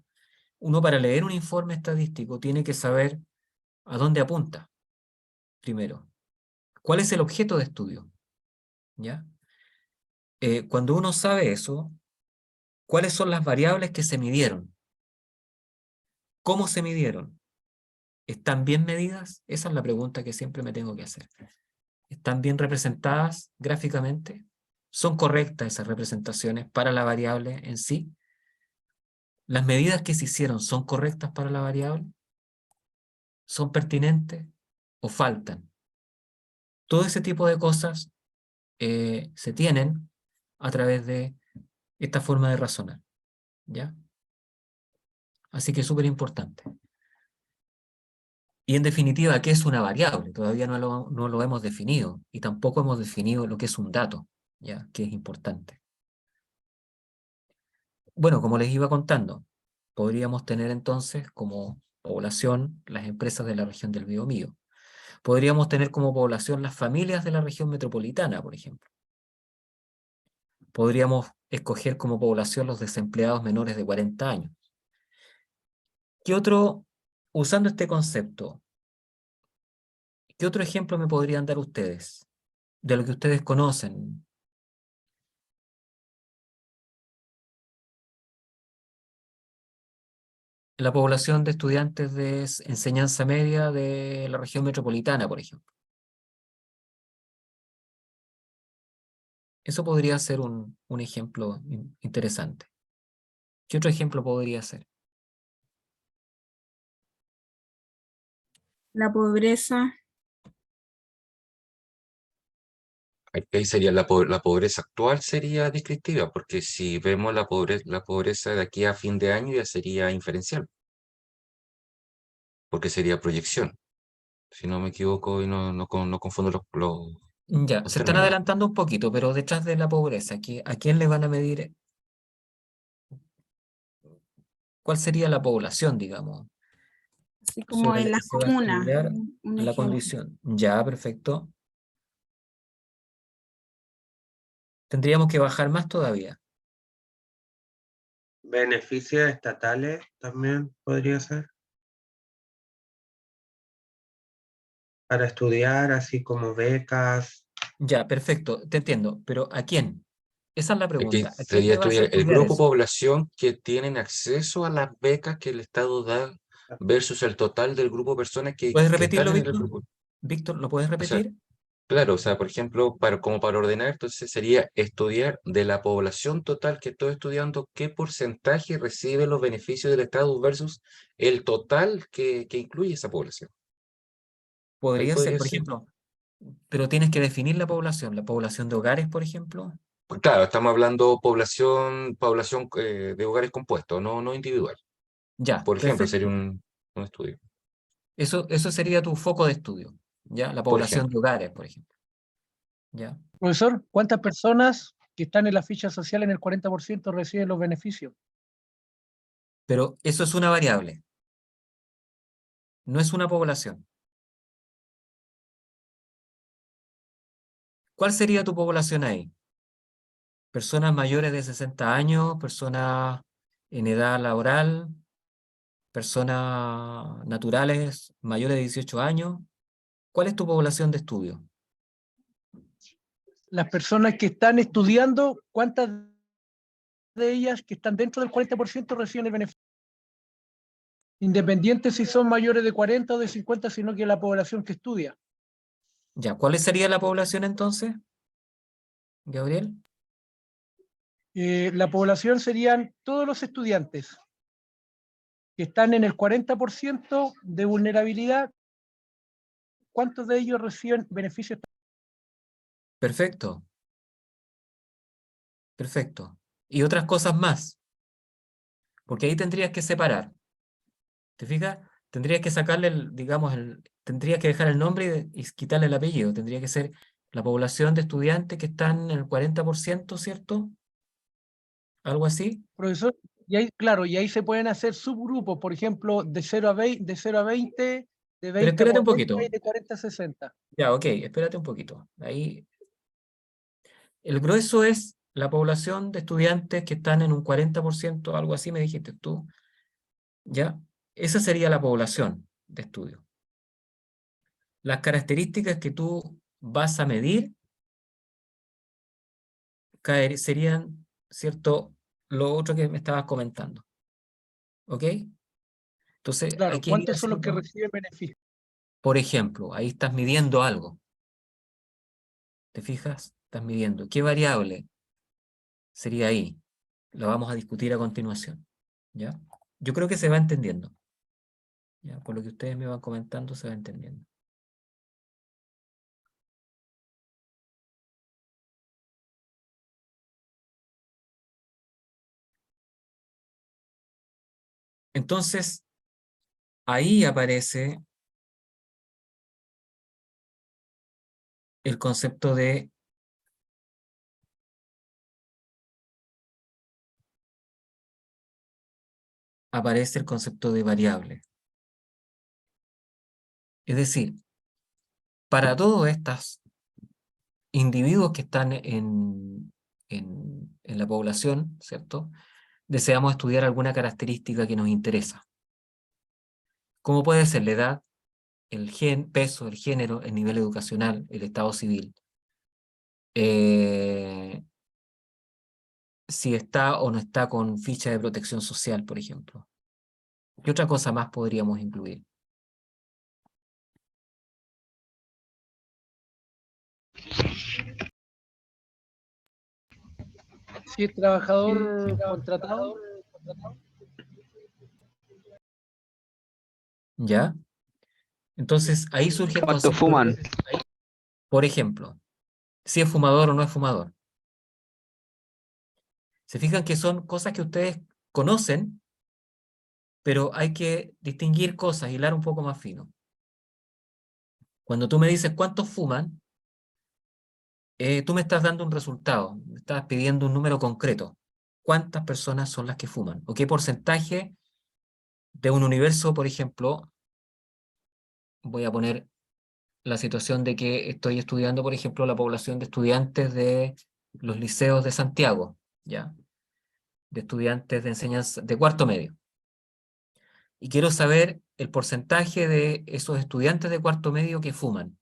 Uno, para leer un informe estadístico tiene que saber a dónde apunta, primero. ¿Cuál es el objeto de estudio? ¿Ya? Cuando uno sabe eso, ¿cuáles son las variables que se midieron? ¿Cómo se midieron? ¿Están bien medidas? Esa es la pregunta que siempre me tengo que hacer. ¿Están bien representadas gráficamente? ¿Son correctas esas representaciones para la variable en sí? ¿Las medidas que se hicieron son correctas para la variable? ¿Son pertinentes o faltan? Todo ese tipo de cosas se tienen a través de esta forma de razonar, ¿ya? Así que es súper importante. Y en definitiva, ¿qué es una variable? Todavía no lo hemos definido y tampoco hemos definido lo que es un dato, ¿ya? Que es importante. Bueno, como les iba contando, podríamos tener entonces como población las empresas de la región del Biobío. Podríamos tener como población las familias de la región metropolitana, por ejemplo. Podríamos escoger como población los desempleados menores de 40 años. ¿Qué otro, usando este concepto, qué otro ejemplo me podrían dar ustedes de lo que ustedes conocen? La población de estudiantes de enseñanza media de la región metropolitana, por ejemplo. Eso podría ser un ejemplo interesante. ¿Qué otro ejemplo podría ser? La pobreza, Ahí sería la pobreza actual sería descriptiva, porque si vemos la pobreza de aquí a fin de año ya sería inferencial, porque sería proyección, si no me equivoco y no confundo Ya, los se están términos. adelantando un poquito, pero detrás de la pobreza, ¿a quién le van a medir? ¿Cuál sería la población, digamos, así como sobre en la las que se va a comunas, estudiar un la ejemplo. condición? Ya, perfecto. Tendríamos que bajar más todavía. Beneficios estatales también podría ser. Para estudiar, así como becas. Ya, perfecto, te entiendo, pero ¿a quién? Esa es la Aquí pregunta. ¿A quién sería le vas a estudiar el estudiar grupo eso? población que tienen acceso a las becas que el Estado da versus el total del grupo de personas ¿Puedes que están repetirlo, en el Víctor? grupo. Víctor, ¿lo puedes O sea, repetir? claro, o sea, por ejemplo, como para ordenar, entonces sería estudiar de la población total que estoy estudiando, qué porcentaje recibe los beneficios del Estado versus el total que incluye esa población. Ahí Podría ser, podría por ser. ejemplo, pero tienes que definir la población de hogares, por ejemplo. Pues claro, estamos hablando población de hogares compuestos, no individual. Ya, Por ejemplo, sería perfecto. un estudio. Eso sería tu foco de estudio, ¿ya? La Por población ejemplo. de hogares, por ejemplo, ¿ya? Profesor, ¿cuántas personas que están en la ficha social en el 40% reciben los beneficios? Pero eso es una variable, no es una población. ¿Cuál sería tu población ahí? ¿Personas mayores de 60 años? ¿Personas en edad laboral? ¿Personas naturales mayores de 18 años? ¿Cuál es tu población de estudio? Las personas que están estudiando, ¿cuántas de ellas que están dentro del 40% reciben el beneficio? Independiente si son mayores de 40 o de 50, sino que la población que estudia. Ya, ¿cuál sería la población entonces, Gabriel? La población serían todos los estudiantes que están en el 40% de vulnerabilidad. ¿Cuántos de ellos reciben beneficios? Perfecto, perfecto. Y otras cosas más, porque ahí tendrías que separar. ¿Te fijas? Tendrías que sacarle, digamos, tendrías que dejar el nombre y quitarle el apellido. Tendría que ser la población de estudiantes que están en el 40%, ¿cierto? Algo así. Profesor, y ahí, claro, y ahí se pueden hacer subgrupos, por ejemplo, de 0 a 20, de Pero 20 a espérate un 40 y poquito. de 40 a 60. Ya, ok, espérate un poquito. Ahí, el grueso es la población de estudiantes que están en un 40%, algo así me dijiste tú. ¿Ya? Esa sería la población de estudio. Las características que tú vas a medir serían, ¿cierto? Lo otro que me estabas comentando. ¿Ok? Entonces, Claro, aquí iría ¿cuántos son los que haciendo, reciben beneficios? por ejemplo, ahí estás midiendo algo. ¿Te fijas? Estás midiendo. ¿Qué variable sería ahí? Lo vamos a discutir a continuación. ¿Ya? Yo creo que se va entendiendo. ¿Ya? Por lo que ustedes me van comentando, se va entendiendo. Entonces, ahí aparece el concepto de variable. Es decir, para todos estos individuos que están en en la población, ¿cierto? Deseamos estudiar alguna característica que nos interesa. ¿Cómo puede ser la edad, el peso, el género, el nivel educacional, el estado civil? Si está o no está con ficha de protección social, por ejemplo. ¿Qué otra cosa más podríamos incluir? Si es trabajador contratado, ¿Ya? Entonces, ahí surge el ¿Cuántos concepto fuman? por ejemplo, si es fumador o no es fumador. Se fijan que son cosas que ustedes conocen, pero hay que distinguir cosas, hilar un poco más fino. Cuando tú me dices cuántos fuman, tú me estás dando un resultado, me estás pidiendo un número concreto. ¿Cuántas personas son las que fuman? ¿O qué porcentaje de un universo, por ejemplo? Voy a poner la situación de que estoy estudiando, por ejemplo, la población de estudiantes de los liceos de Santiago, ¿ya? De estudiantes de enseñanza de cuarto medio. Y quiero saber el porcentaje de esos estudiantes de cuarto medio que fuman.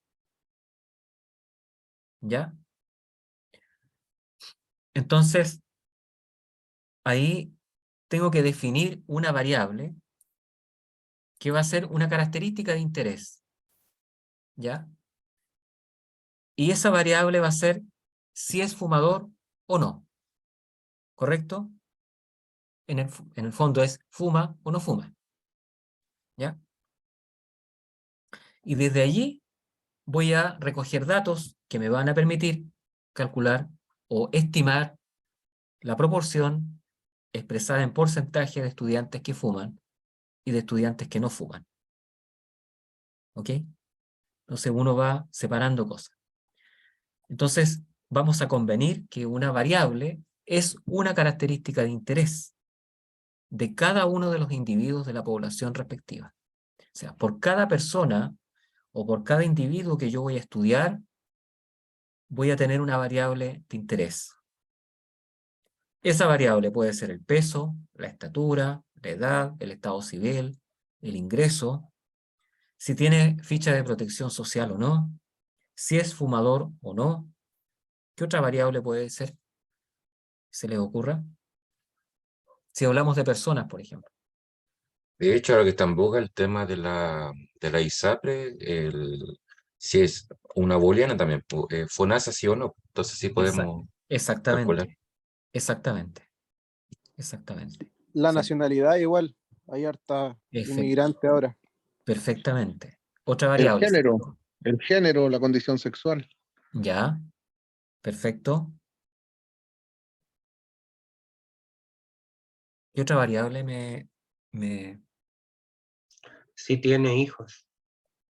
¿Ya? Entonces, ahí tengo que definir una variable que va a ser una característica de interés. ¿Ya? Y esa variable va a ser si es fumador o no. ¿Correcto? En el fondo es fuma o no fuma. ¿Ya? Y desde allí voy a recoger datos que me van a permitir calcular o estimar la proporción expresada en porcentaje de estudiantes que fuman y de estudiantes que no fuman. ¿Ok? Entonces uno va separando cosas. Entonces vamos a convenir que una variable es una característica de interés de cada uno de los individuos de la población respectiva. O sea, por cada persona o por cada individuo que yo voy a estudiar, voy a tener una variable de interés. Esa variable puede ser el peso, la estatura, la edad, el estado civil, el ingreso, si tiene ficha de protección social o no, si es fumador o no. ¿Qué otra variable puede ser? ¿Se les ocurra? Si hablamos de personas, por ejemplo. De hecho, ahora que está en boga el tema de la ISAPRE, si es una booleana también, FONASA sí o no. Entonces sí podemos calcular. Exactamente, exactamente, exactamente. La Sí, nacionalidad igual. Hay harta inmigrante ahora. perfectamente. Otra El variable. género, la condición sexual. Ya, perfecto. ¿Y otra variable Si tiene hijos.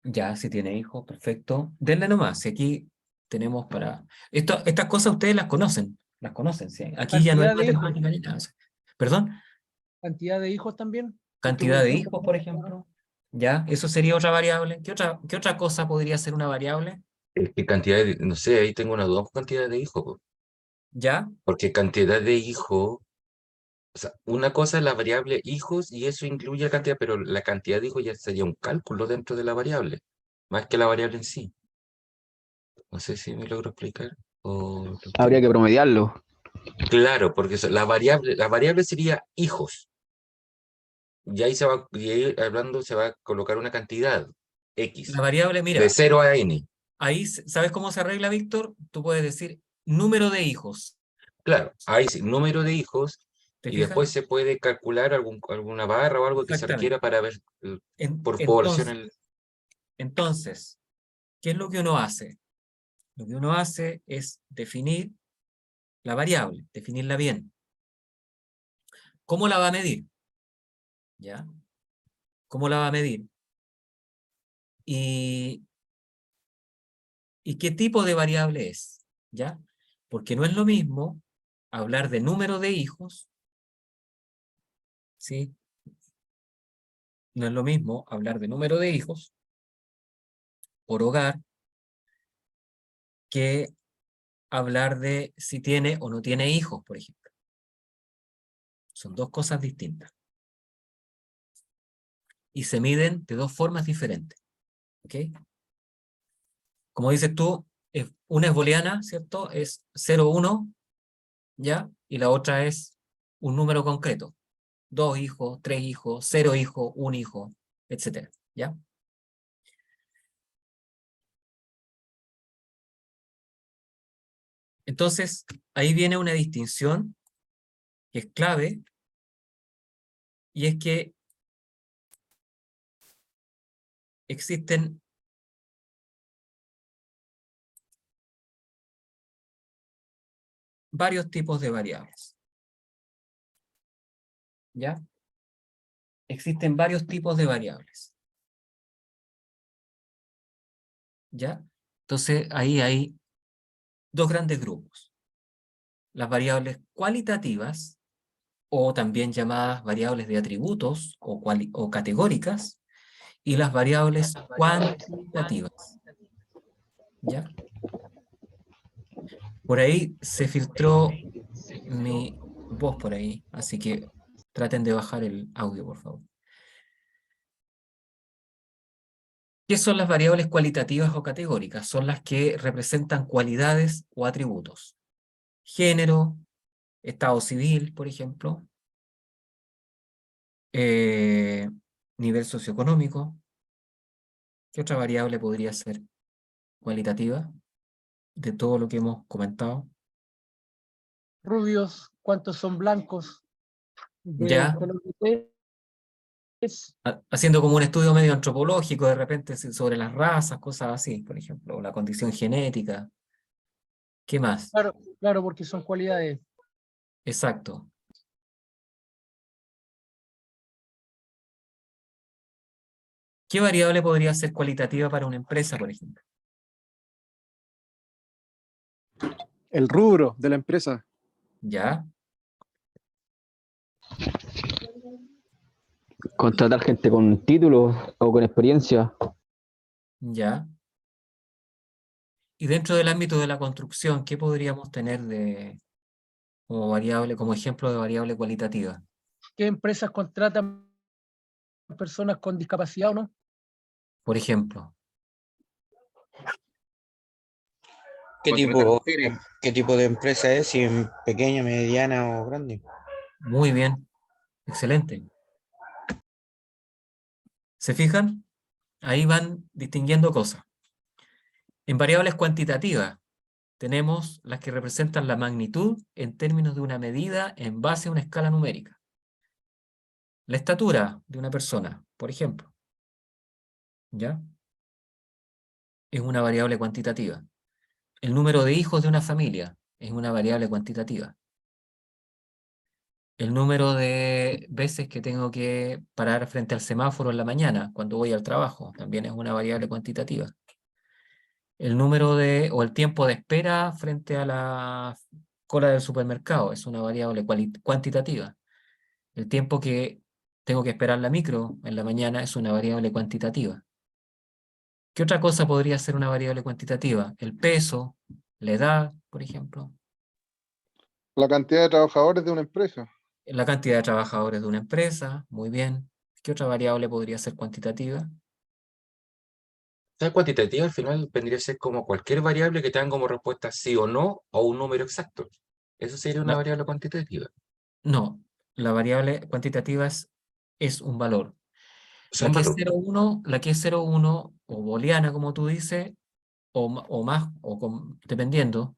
Ya, si tiene hijos, perfecto. Denle nomás, si aquí tenemos para... estas cosas ustedes las conocen, ¿sí? Aquí ya no hay cantidad de hijos, matemática ni nada. ¿Perdón? cantidad de hijos también. Porque, Cantidad por de ejemplo, hijos, por ejemplo. Ya, eso sería otra variable. ¿Qué otra cosa podría ser una variable? ¿Qué cantidad no sé, ahí tengo una duda con cantidad de hijos, po. Ya, Porque cantidad de hijos, o sea, una cosa es la variable hijos y eso incluye la cantidad, pero la cantidad de hijos ya sería un cálculo dentro de la variable, más que la variable en sí. No sé si me logro explicar. O... Habría que promediarlo. Claro, porque la variable sería hijos. Y ahí y ahí hablando se va a colocar una cantidad X, la variable, de mira, 0 a n. ahí, ¿sabes cómo se arregla, Víctor? Tú puedes decir número de hijos. Claro, ahí sí, número de hijos, ¿Te y fijas? después se puede calcular alguna barra o algo que se requiera Exactamente. para ver por población Entonces, entonces, ¿qué es lo que uno hace? Lo que uno hace es definir la variable, definirla bien. ¿Cómo la va a medir? ¿Ya? ¿Cómo la va a medir? ¿Y qué tipo de variable es? ¿Ya? Porque no es lo mismo hablar de número de hijos, ¿sí? No es lo mismo hablar de número de hijos por hogar que hablar de si tiene o no tiene hijos, por ejemplo. Son dos cosas distintas. Y se miden de dos formas diferentes. ¿Ok? Como dices tú, una es booleana, ¿cierto? Es 0, 1, ¿ya? Y la otra es un número concreto. 2 hijos, 3 hijos, 0 hijos, 1 hijo, etc. ¿Ya? Entonces, ahí viene una distinción que es clave, y es que existen varios tipos de variables. ¿Ya? Existen varios tipos de variables. ¿Ya? Entonces, ahí hay dos grandes grupos. Las variables cualitativas, o también llamadas variables de atributos o categóricas, y las variables cuantitativas. ¿Ya? Por ahí se filtró mi voz por ahí, así que traten de bajar el audio, por favor. ¿Qué son las variables cualitativas o categóricas? Son las que representan cualidades o atributos. Género, estado civil, por ejemplo, nivel socioeconómico. ¿Qué otra variable podría ser cualitativa de todo lo que hemos comentado? Rubios, ¿cuántos son blancos? Ya, Color de tez. haciendo como un estudio medio antropológico de repente sobre las razas, cosas así, por ejemplo, o la condición genética. ¿Qué más? Claro, claro, porque son cualidades. Exacto. ¿Qué variable podría ser cualitativa para una empresa, por ejemplo? El rubro de la empresa. ¿Ya? Contratar gente con título o con experiencia. ¿Ya? Y dentro del ámbito de la construcción, ¿qué podríamos tener como variable, como ejemplo de variable cualitativa? ¿Qué empresas contratan personas con discapacidad o no? Por ejemplo, ¿Qué tipo de empresa es? Si es pequeña, mediana o grande. muy bien, excelente. ¿Se fijan? Ahí van distinguiendo cosas. En variables cuantitativas, tenemos las que representan la magnitud en términos de una medida en base a una escala numérica. La estatura de una persona, por ejemplo, ¿ya? Es una variable cuantitativa. El número de hijos de una familia es una variable cuantitativa. El número de veces que tengo que parar frente al semáforo en la mañana cuando voy al trabajo también es una variable cuantitativa. El número o el tiempo de espera frente a la cola del supermercado es una variable cuantitativa. El tiempo que tengo que esperar la micro en la mañana es una variable cuantitativa. ¿Qué otra cosa podría ser una variable cuantitativa? El peso, la edad, por ejemplo, La cantidad de trabajadores de una empresa. la cantidad de trabajadores de una empresa, muy bien. ¿Qué otra variable podría ser cuantitativa? La cuantitativa al final vendría a ser como cualquier variable que tenga como respuesta sí o no o un número exacto. Eso sería una La- variable cuantitativa. no, la variable cuantitativa es un valor. La Son que es valores. 0,1, la que es 0,1 o booleana, como tú dices, o más, dependiendo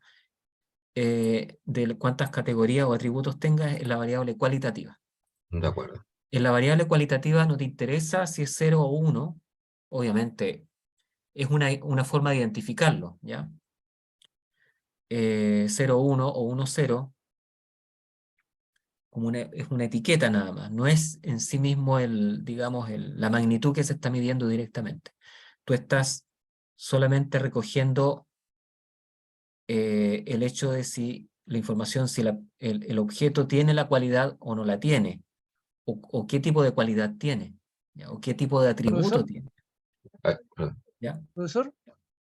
de cuántas categorías o atributos tenga, es la variable cualitativa. De acuerdo. En la variable cualitativa no te interesa si es 0 o 1, obviamente es una forma de identificarlo, ¿ya? 0, 1 o 1, 0, es una etiqueta nada más, no es en sí mismo digamos, la magnitud que se está midiendo directamente. Tú estás solamente recogiendo el hecho de si la información, si el objeto tiene la cualidad o no la tiene, o qué tipo de cualidad tiene, ¿ya? O qué tipo de atributo Profesor, tiene, Ah, perdón. ¿ya? profesor,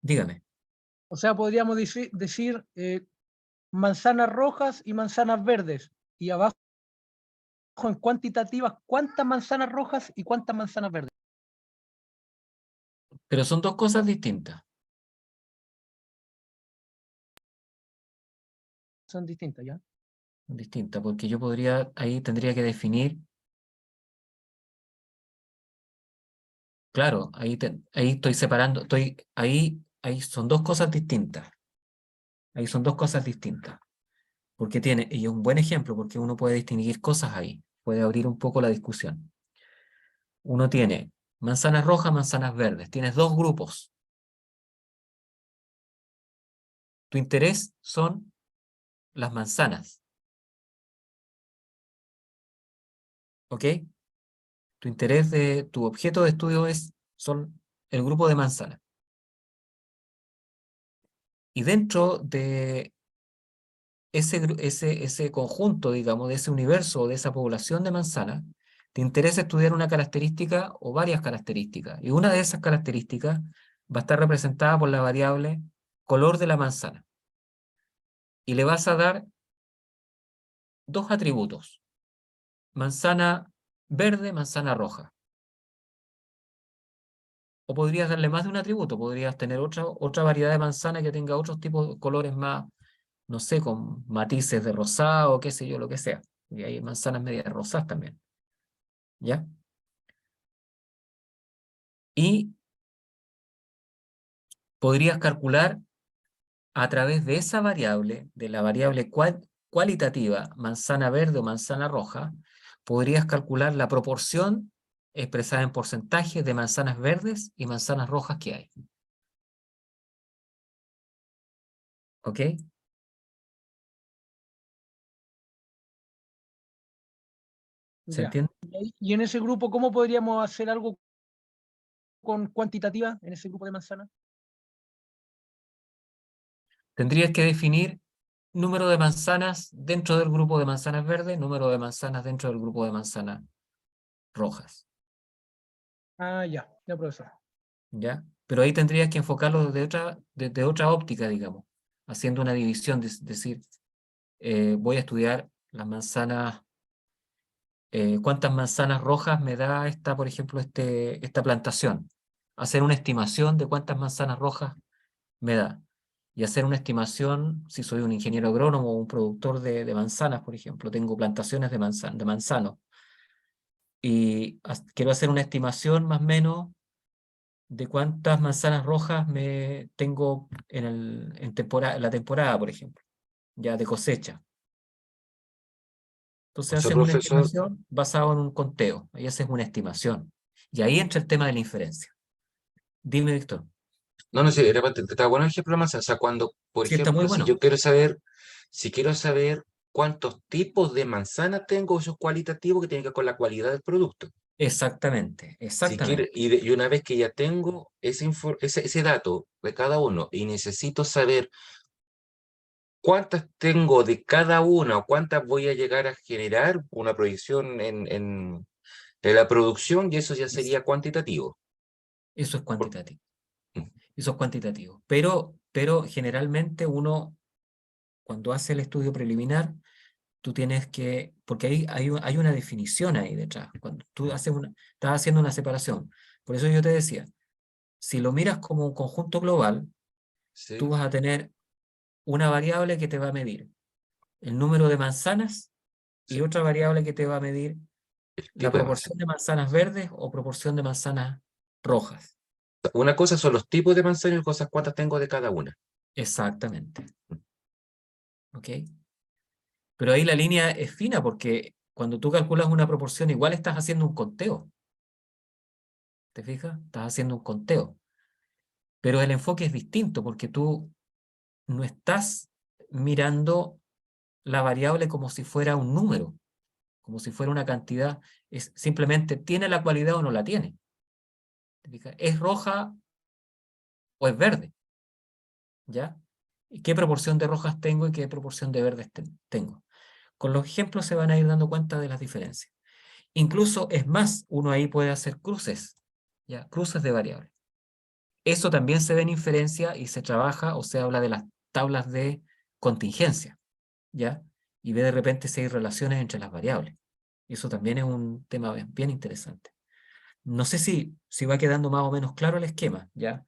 Dígame. o sea, podríamos decir manzanas rojas y manzanas verdes. Y abajo en cuantitativas, ¿cuántas manzanas rojas y cuántas manzanas verdes? Pero son dos cosas distintas. Son distintas, ¿ya? Distintas, porque yo podría, ahí tendría que definir. Claro, ahí estoy separando, ahí son dos cosas distintas. Ahí son dos cosas distintas. Porque tiene, y es un buen ejemplo, porque uno puede distinguir cosas ahí, puede abrir un poco la discusión. Uno tiene manzanas rojas, manzanas verdes, tienes dos grupos. Tu interés son las manzanas. ¿Ok? Tu interés tu objeto de estudio son el grupo de manzanas. Y dentro de ese conjunto, digamos, de ese universo o de esa población de manzanas, te interesa estudiar una característica o varias características. Y una de esas características va a estar representada por la variable color de la manzana. Y le vas a dar dos atributos: manzana verde, manzana roja. O podrías darle más de un atributo, podrías tener otra variedad de manzana que tenga otros tipos de colores más, no sé, con matices de rosado, qué sé yo, lo que sea. Y hay manzanas medias rosadas también. ¿Ya? Y podrías calcular a través de esa variable, de la variable cualitativa, manzana verde o manzana roja, podrías calcular la proporción expresada en porcentaje de manzanas verdes y manzanas rojas que hay. ¿Ok? ¿Se Ya. entiende? Y en ese grupo, ¿cómo podríamos hacer algo con cuantitativa en ese grupo de manzanas? Tendrías que definir número de manzanas dentro del grupo de manzanas verdes, número de manzanas dentro del grupo de manzanas rojas. Ah, ya, profesor. ¿Ya? Pero ahí tendrías que enfocarlo desde otra óptica, digamos, haciendo una división, decir, voy a estudiar las manzanas, cuántas manzanas rojas me da por ejemplo, esta plantación. Hacer una estimación de cuántas manzanas rojas me da. Y hacer una estimación, si soy un ingeniero agrónomo o un productor de manzanas, por ejemplo, tengo plantaciones de manzanos, y quiero hacer una estimación más o menos de cuántas manzanas rojas me tengo en la temporada, por ejemplo, ya de cosecha. Entonces Entonces, haces una profesor, estimación basado en un conteo, ahí haces una estimación. Y ahí entra el tema de la inferencia. Dime, Víctor. no, no sé, está bueno el ejemplo de manzana. O sea, cuando, por Sí, está muy ejemplo, bueno. si quiero saber cuántos tipos de manzana tengo, eso es cualitativo que tiene que ver con la cualidad del producto. Exactamente, Si quiero, exactamente. y una vez que ya tengo ese dato de cada uno y necesito saber cuántas tengo de cada una o cuántas voy a llegar a generar una proyección en la producción, y eso ya sería cuantitativo. Eso es Por- cuantitativo. Eso es cuantitativo. Pero generalmente uno, cuando hace el estudio preliminar, tú tienes que, porque hay una definición ahí detrás, cuando tú estás haciendo una separación. Por eso yo te decía, si lo miras como un conjunto global, tú ¿Sí? vas a tener una variable que te va a medir el número de manzanas y Sí. otra variable que te va a medir El la tipo de manzana. proporción de manzanas verdes o proporción de manzanas rojas. Una cosa son los tipos de manzana y otra cosa es cuántas tengo de cada una. Exactamente. ¿Ok? Pero ahí la línea es fina porque cuando tú calculas una proporción, igual estás haciendo un conteo. ¿Te fijas? Estás haciendo un conteo. Pero el enfoque es distinto porque tú no estás mirando la variable como si fuera un número, como si fuera una cantidad. Es simplemente, ¿tiene la cualidad o no la tiene? ¿Te fijas? ¿Es roja o es verde? ¿Ya? ¿Y qué proporción de rojas tengo y qué proporción de verdes tengo? Con los ejemplos se van a ir dando cuenta de las diferencias. Incluso, es más, uno ahí puede hacer cruces, ¿ya? Cruces de variables. Eso también se ve en inferencia y se trabaja o se habla de las tablas de contingencia. ¿ya? Y ve de repente si hay relaciones entre las variables. Eso también es un tema bien interesante. No sé si va quedando más o menos claro el esquema, ¿ya?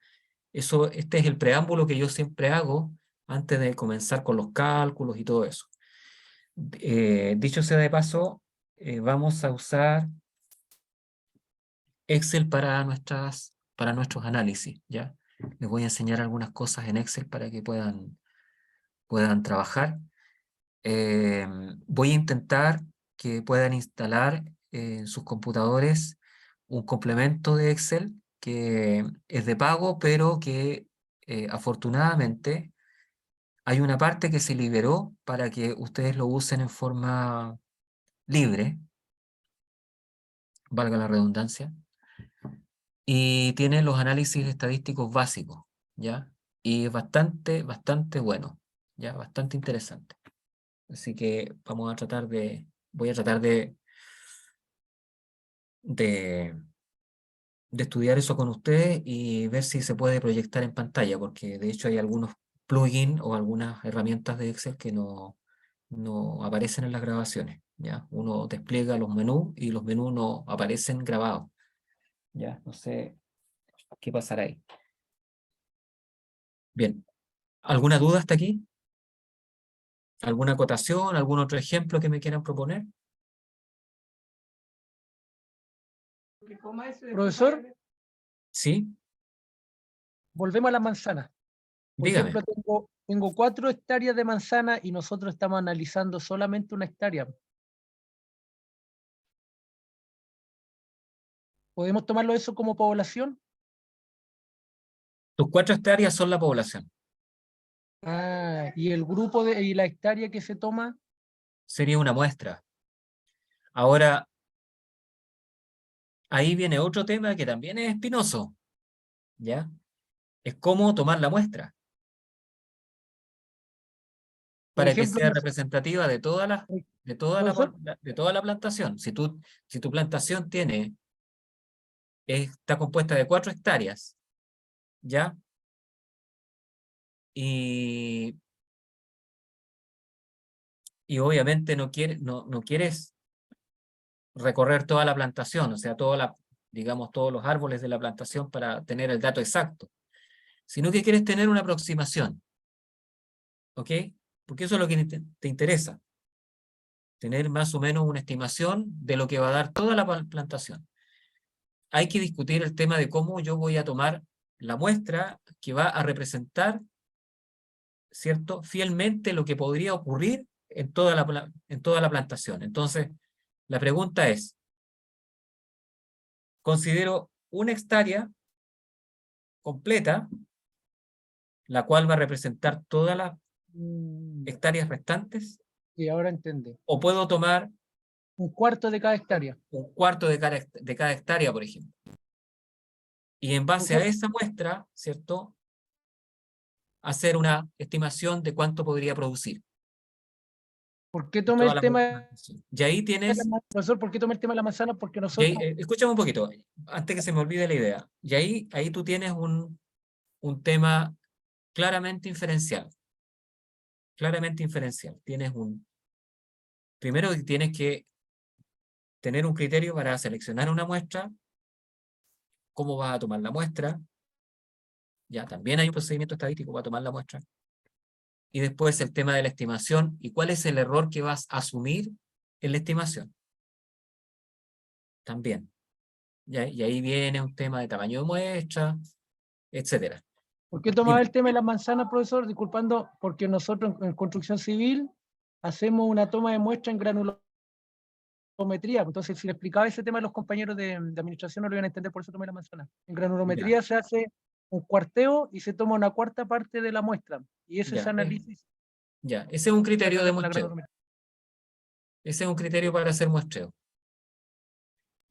Este es el preámbulo que yo siempre hago antes de comenzar con los cálculos y todo eso. Dicho sea de paso, vamos a usar Excel para nuestros análisis, ¿ya? Les voy a enseñar algunas cosas en Excel para que puedan trabajar. Voy a intentar que puedan instalar en sus computadores un complemento de Excel que es de pago, pero que afortunadamente hay una parte que se liberó para que ustedes lo usen en forma libre, valga la redundancia, y tiene los análisis estadísticos básicos, ¿ya? Y es bastante bueno, ¿ya? Bastante interesante. Así que voy a tratar de estudiar eso con ustedes y ver si se puede proyectar en pantalla, porque de hecho hay algunos plugins o algunas herramientas de Excel que no aparecen en las grabaciones, ¿ya? Uno despliega los menús y los menús no aparecen grabados, ¿ya? No sé qué pasará ahí. Bien, ¿alguna duda hasta aquí? ¿Alguna acotación? ¿Algún otro ejemplo que me quieran proponer? Profesor, ¿Sí? volvemos a la manzana. Por Dígame. ejemplo, tengo 4 hectáreas de manzana y nosotros estamos analizando solamente 1 hectárea. ¿Podemos tomarlo eso como población? Tus 4 hectáreas son la población. Y el grupo y la hectárea que se toma, Sería una muestra. Ahora, ahí viene otro tema que también es espinoso, ¿ya? Es cómo tomar la muestra por para que ejemplo, sea representativa de toda profesor, la plantación. Si tu plantación está compuesta de 4 hectáreas, ¿ya? Y obviamente no quieres recorrer toda la plantación, o sea, digamos, todos los árboles de la plantación para tener el dato exacto, sino que quieres tener una aproximación, ¿ok? Porque eso es lo que te interesa, tener más o menos una estimación de lo que va a dar toda la plantación. Hay que discutir el tema de cómo yo voy a tomar la muestra que va a representar, ¿cierto?, fielmente lo que podría ocurrir en toda la plantación. Entonces, la pregunta es, considero una hectárea completa, la cual va a representar todas las hectáreas restantes, y ahora entendí. o puedo tomar 1/4 de cada hectárea. un cuarto de cada hectárea, por ejemplo. Y en base a esa muestra, ¿cierto?, hacer una estimación de cuánto podría producir. ¿Por qué tomé el tema? Y ahí tienes, Profesor, ¿por qué tomé el tema de la manzana? Porque nosotros... escúchame un poquito, antes que se me olvide la idea. Y ahí tú tienes un tema claramente inferencial. Claramente inferencial. Primero tienes que tener un criterio para seleccionar una muestra, cómo vas a tomar la muestra, ya también hay un procedimiento estadístico para tomar la muestra, y después el tema de la estimación y cuál es el error que vas a asumir en la estimación. También. Y ahí viene un tema de tamaño de muestra, etcétera. ¿Por qué tomaba el tema de la manzana, profesor? Disculpando, porque nosotros en construcción civil hacemos una toma de muestra en granulometría. Entonces, si le explicaba ese tema a los compañeros de administración, no lo iban a entender, por eso tomé la manzana. En granulometría se hace un cuarteo y se toma una 1/4 parte de la muestra. Y ese es análisis. Ese es un criterio de muestreo. Ese es un criterio para hacer muestreo.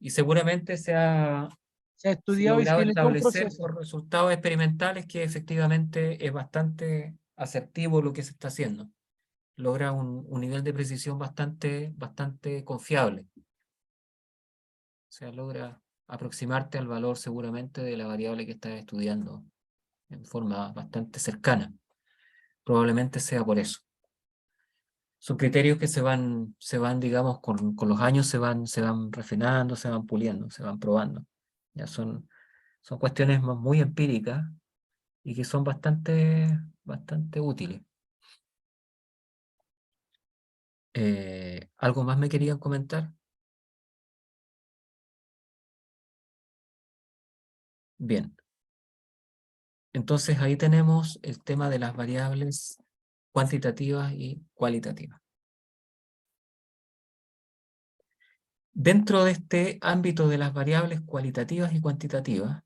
Y seguramente se ha estudiado logrado y se establecer por resultados experimentales que efectivamente es bastante asertivo lo que se está haciendo. Logra un nivel de precisión bastante confiable. O sea, logra aproximarte al valor seguramente de la variable que estás estudiando en forma bastante cercana. Probablemente sea por eso. Son criterios que digamos, con los años se van refinando, se van puliendo, se van probando. Ya son cuestiones muy empíricas y que son bastante útiles. ¿Algo más me querían comentar? Bien. Entonces ahí tenemos el tema de las variables cuantitativas y cualitativas. Dentro de este ámbito de las variables cualitativas y cuantitativas,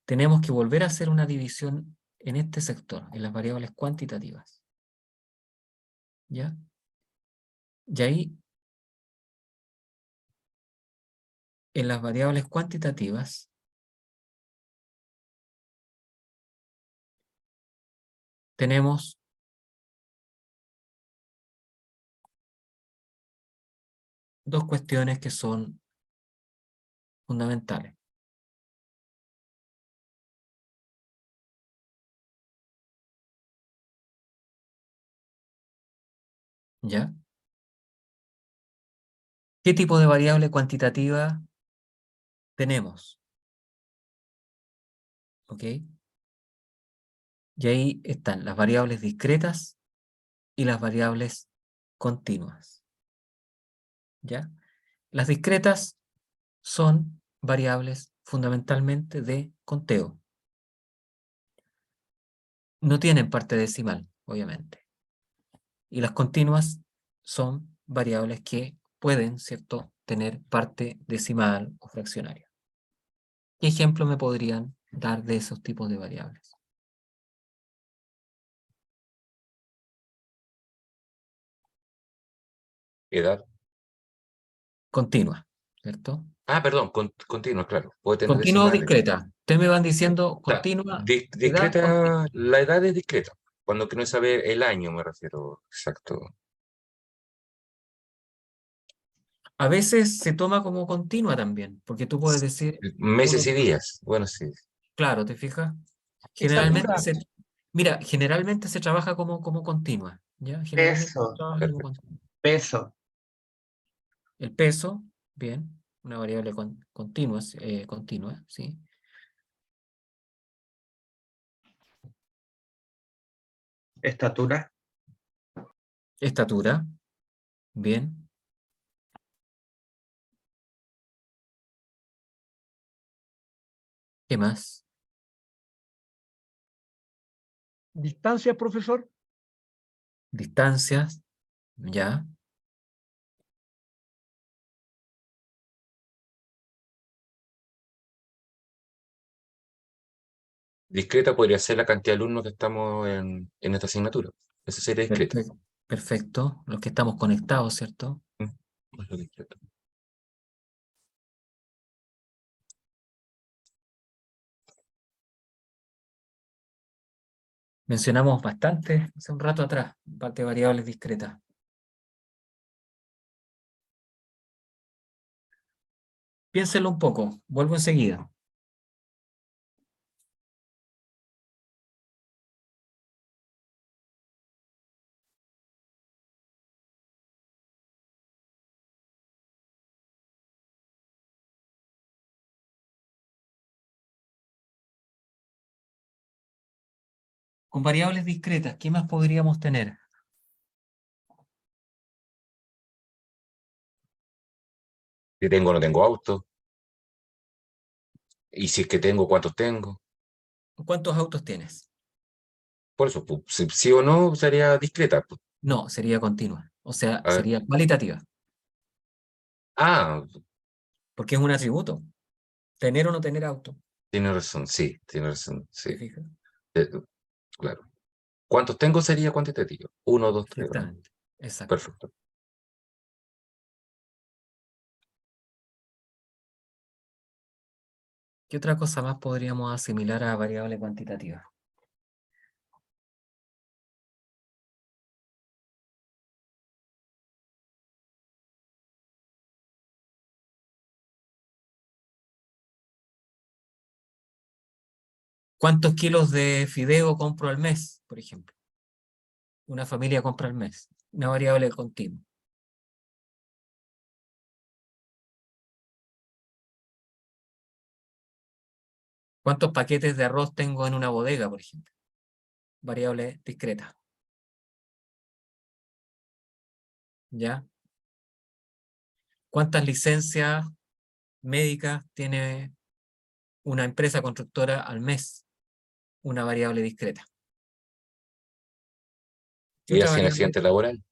tenemos que volver a hacer una división en este sector, en las variables cuantitativas. ¿Ya? Y ahí, en las variables cuantitativas, tenemos dos cuestiones que son fundamentales. ¿Ya? ¿Qué tipo de variable cuantitativa tenemos? ¿Ok? Y ahí están las variables discretas y las variables continuas. ¿Ya? Las discretas son variables fundamentalmente de conteo. No tienen parte decimal, obviamente. Y las continuas son variables que pueden, ¿cierto?, tener parte decimal o fraccionaria. ¿Qué ejemplo me podrían dar de esos tipos de variables? Edad. Continua, ¿cierto? Ah, perdón, continua, claro. Puede tener Continua o decimales. discreta. Ustedes me van diciendo Está, continua, edad, discreta, continua. la edad es discreta. Cuando quiero saber el año, me refiero, exacto. A veces se toma como continua también, porque tú puedes decir, Meses y días. Bueno, sí. claro, ¿te fijas? Generalmente Exactura. generalmente se trabaja como continua, ¿ya? Generalmente se Peso, trabaja como Perfecto. continua. peso, El peso, bien, una variable continua, continua, ¿sí? estatura, Estatura, bien. ¿Qué más? Distancia, profesor. Distancias, ya. Discreta podría ser la cantidad de alumnos que estamos en esta asignatura. Eso sería discreta. Perfecto, perfecto. Los que estamos conectados, ¿cierto? Eso es discreto. Mencionamos bastante hace un rato atrás, parte de variables discretas. Piénsenlo un poco, vuelvo enseguida. Con variables discretas, ¿qué más podríamos tener? Si tengo o no tengo auto. Y si es que tengo, ¿cuántos tengo? ¿Cuántos autos tienes? Por eso, pues, si sí o no, sería discreta, pues. No, sería continua. O sea, A ver. sería cualitativa, Ah, porque es un atributo. Tener o no tener auto. tiene razón, sí, tiene razón, ¿Te sí. fijas? Claro. ¿Cuántos tengo sería cuantitativo? 1, 2, 3, ¿no? Exactamente. Exacto. Perfecto. ¿Qué otra cosa más podríamos asimilar a variable cuantitativa? ¿Cuántos kilos de fideo compro al mes, por ejemplo? Una familia compra al mes. una variable continua. ¿Cuántos paquetes de arroz tengo en una bodega, por ejemplo? Variable discreta. ¿Ya? ¿Cuántas licencias médicas tiene una empresa constructora al mes? Una variable discreta. ¿Qué Y otra así en variable? accidente laboral.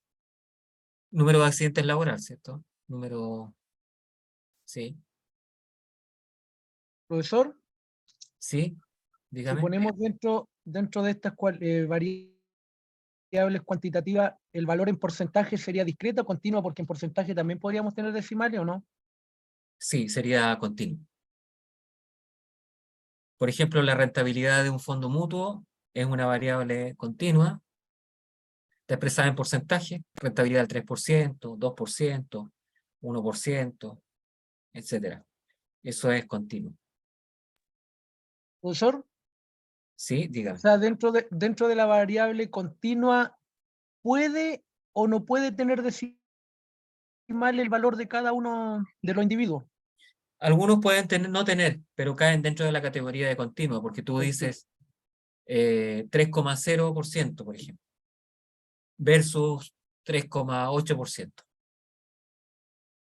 Número de accidentes laborales, ¿cierto? Número... Sí, Profesor, sí, si dígame. ponemos dentro de estas variables cuantitativas, el valor en porcentaje sería discreto o continuo, porque en porcentaje también podríamos tener decimales, ¿o no? Sí, sería continuo. Por ejemplo, la rentabilidad de un fondo mutuo es una variable continua, está expresada en porcentaje, rentabilidad del 3%, 2%, 1%, etcétera. Eso es continuo. Profesor, Sí, o dígame. sea, dentro de la variable continua, ¿puede o no puede tener decimales el valor de cada uno de los individuos? Algunos pueden no tener, pero caen dentro de la categoría de continua, porque tú dices 3,0%, por ejemplo, versus 3,8%.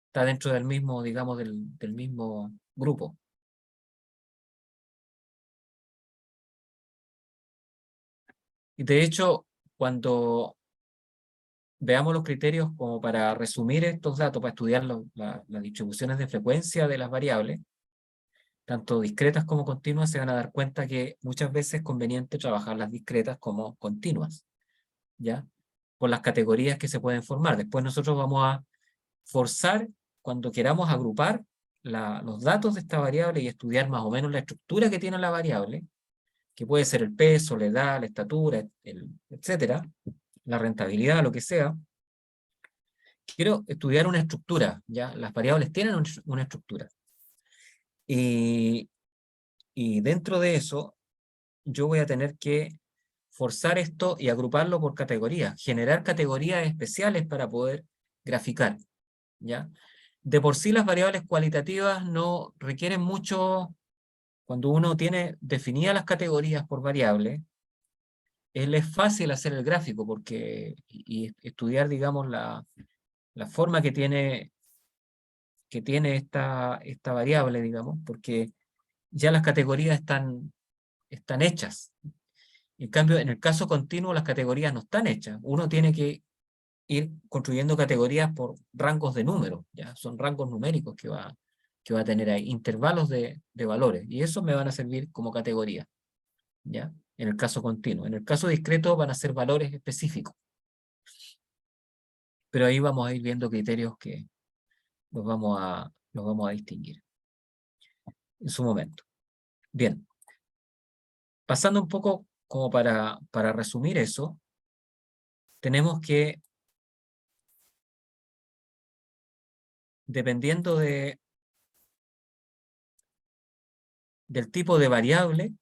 Está dentro del mismo, digamos, del mismo grupo. Y de hecho, cuando veamos los criterios como para resumir estos datos, para estudiar las distribuciones de frecuencia de las variables, tanto discretas como continuas, se van a dar cuenta que muchas veces es conveniente trabajar las discretas como continuas, ¿ya? Por las categorías que se pueden formar. Después nosotros vamos a forzar, cuando queramos agrupar los datos de esta variable y estudiar más o menos la estructura que tiene la variable, que puede ser el peso, la edad, la estatura, etcétera, la rentabilidad, lo que sea. Quiero estudiar una estructura, ¿ya? Las variables tienen una estructura. Y dentro de eso, yo voy a tener que forzar esto y agruparlo por categorías, generar categorías especiales para poder graficar, ¿ya? De por sí las variables cualitativas no requieren mucho, cuando uno tiene definidas las categorías por variable, es fácil hacer el gráfico porque, y estudiar, digamos, la forma que tiene esta variable, digamos, porque ya las categorías están hechas. En cambio, en el caso continuo, las categorías no están hechas. Uno tiene que ir construyendo categorías por rangos de números, ¿ya? Son rangos numéricos que va a tener ahí, intervalos de valores, y eso me van a servir como categoría, ¿ya? En el caso continuo. En el caso discreto van a ser valores específicos. Pero ahí vamos a ir viendo criterios que los vamos a distinguir en su momento. Bien. Pasando un poco como para resumir eso, tenemos que, dependiendo del tipo de variable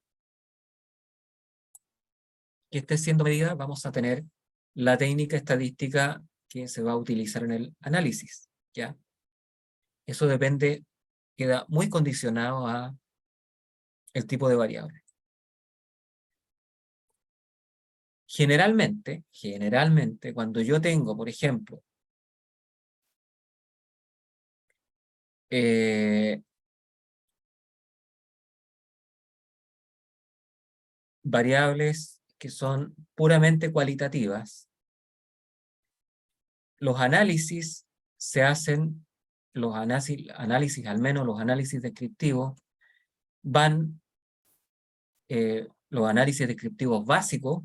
que esté siendo medida, vamos a tener la técnica estadística que se va a utilizar en el análisis, ¿ya? Eso depende, queda muy condicionado a el tipo de variable. Generalmente, cuando yo tengo, por ejemplo, variables que son puramente cualitativas, los análisis se hacen, los análisis, al menos los análisis descriptivos, los análisis descriptivos básicos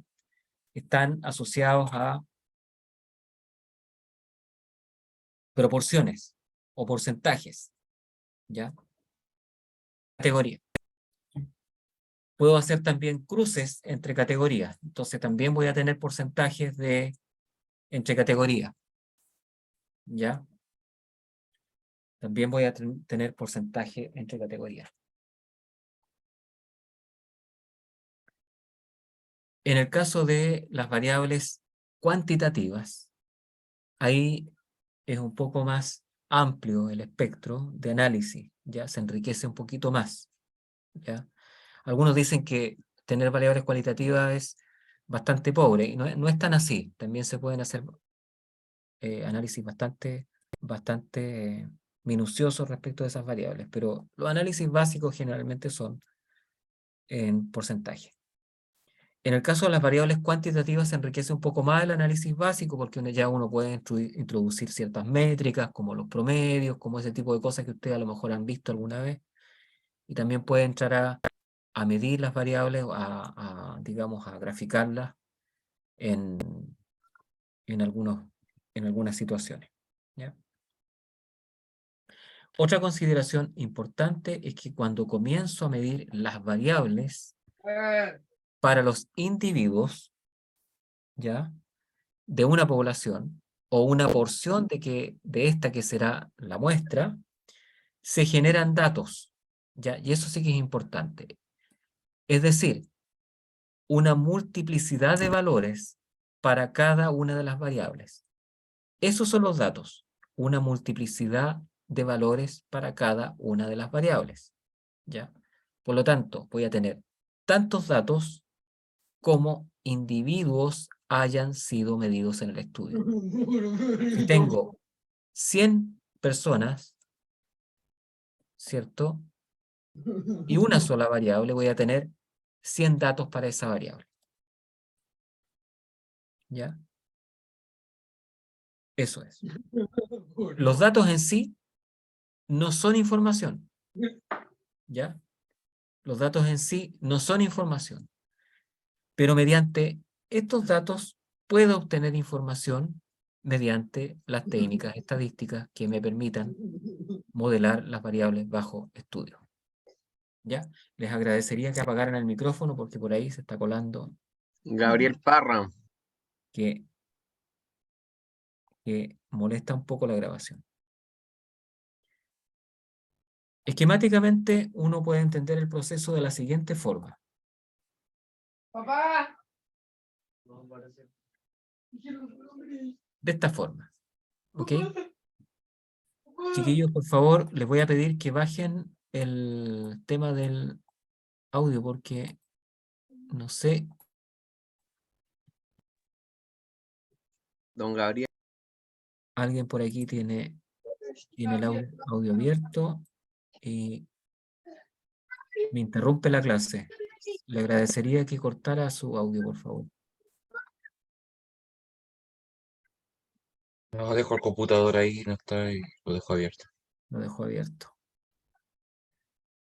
están asociados a proporciones o porcentajes, ¿ya? Categoría. Puedo hacer también cruces entre categorías, entonces también voy a tener porcentajes entre categorías, ¿ya? También voy a tener porcentaje entre categorías. En el caso de las variables cuantitativas, ahí es un poco más amplio el espectro de análisis, ya se enriquece un poquito más, ¿ya? Algunos dicen que tener variables cualitativas es bastante pobre, y no es tan así. También se pueden hacer análisis bastante minuciosos respecto de esas variables, pero los análisis básicos generalmente son en porcentaje. En el caso de las variables cuantitativas se enriquece un poco más el análisis básico porque uno puede introducir ciertas métricas como los promedios, como ese tipo de cosas que ustedes a lo mejor han visto alguna vez, y también puede entrar a medir las variables, digamos, a graficarlas en algunas situaciones, ¿ya? Otra consideración importante es que cuando comienzo a medir las variables para los individuos, ¿ya?, de una población o una porción de esta que será la muestra, se generan datos, ¿ya? Y eso sí que es importante. Es decir, una multiplicidad de valores para cada una de las variables. Esos son los datos, una multiplicidad de valores para cada una de las variables, ¿ya? Por lo tanto, voy a tener tantos datos como individuos hayan sido medidos en el estudio. Si tengo 100 personas, ¿cierto?, y una sola variable, voy a tener 100 datos para esa variable, ¿ya? Eso es. Los datos en sí no son información, ¿ya? Los datos en sí no son información, pero mediante estos datos puedo obtener información mediante las técnicas estadísticas que me permitan modelar las variables bajo estudio, ¿ya? Les agradecería que apagaran el micrófono porque por ahí se está colando Gabriel Parra. que molesta un poco la grabación. Esquemáticamente uno puede entender el proceso de la siguiente forma. ¡Papá! De esta forma, ¿ok? Chiquillos, por favor, les voy a pedir que bajen el tema del audio porque no sé. Don Gabriel. Alguien por aquí tiene el audio abierto y me interrumpe la clase. Le agradecería que cortara su audio, por favor. No, dejo el computador ahí, no está, y lo dejo abierto. Lo dejo abierto.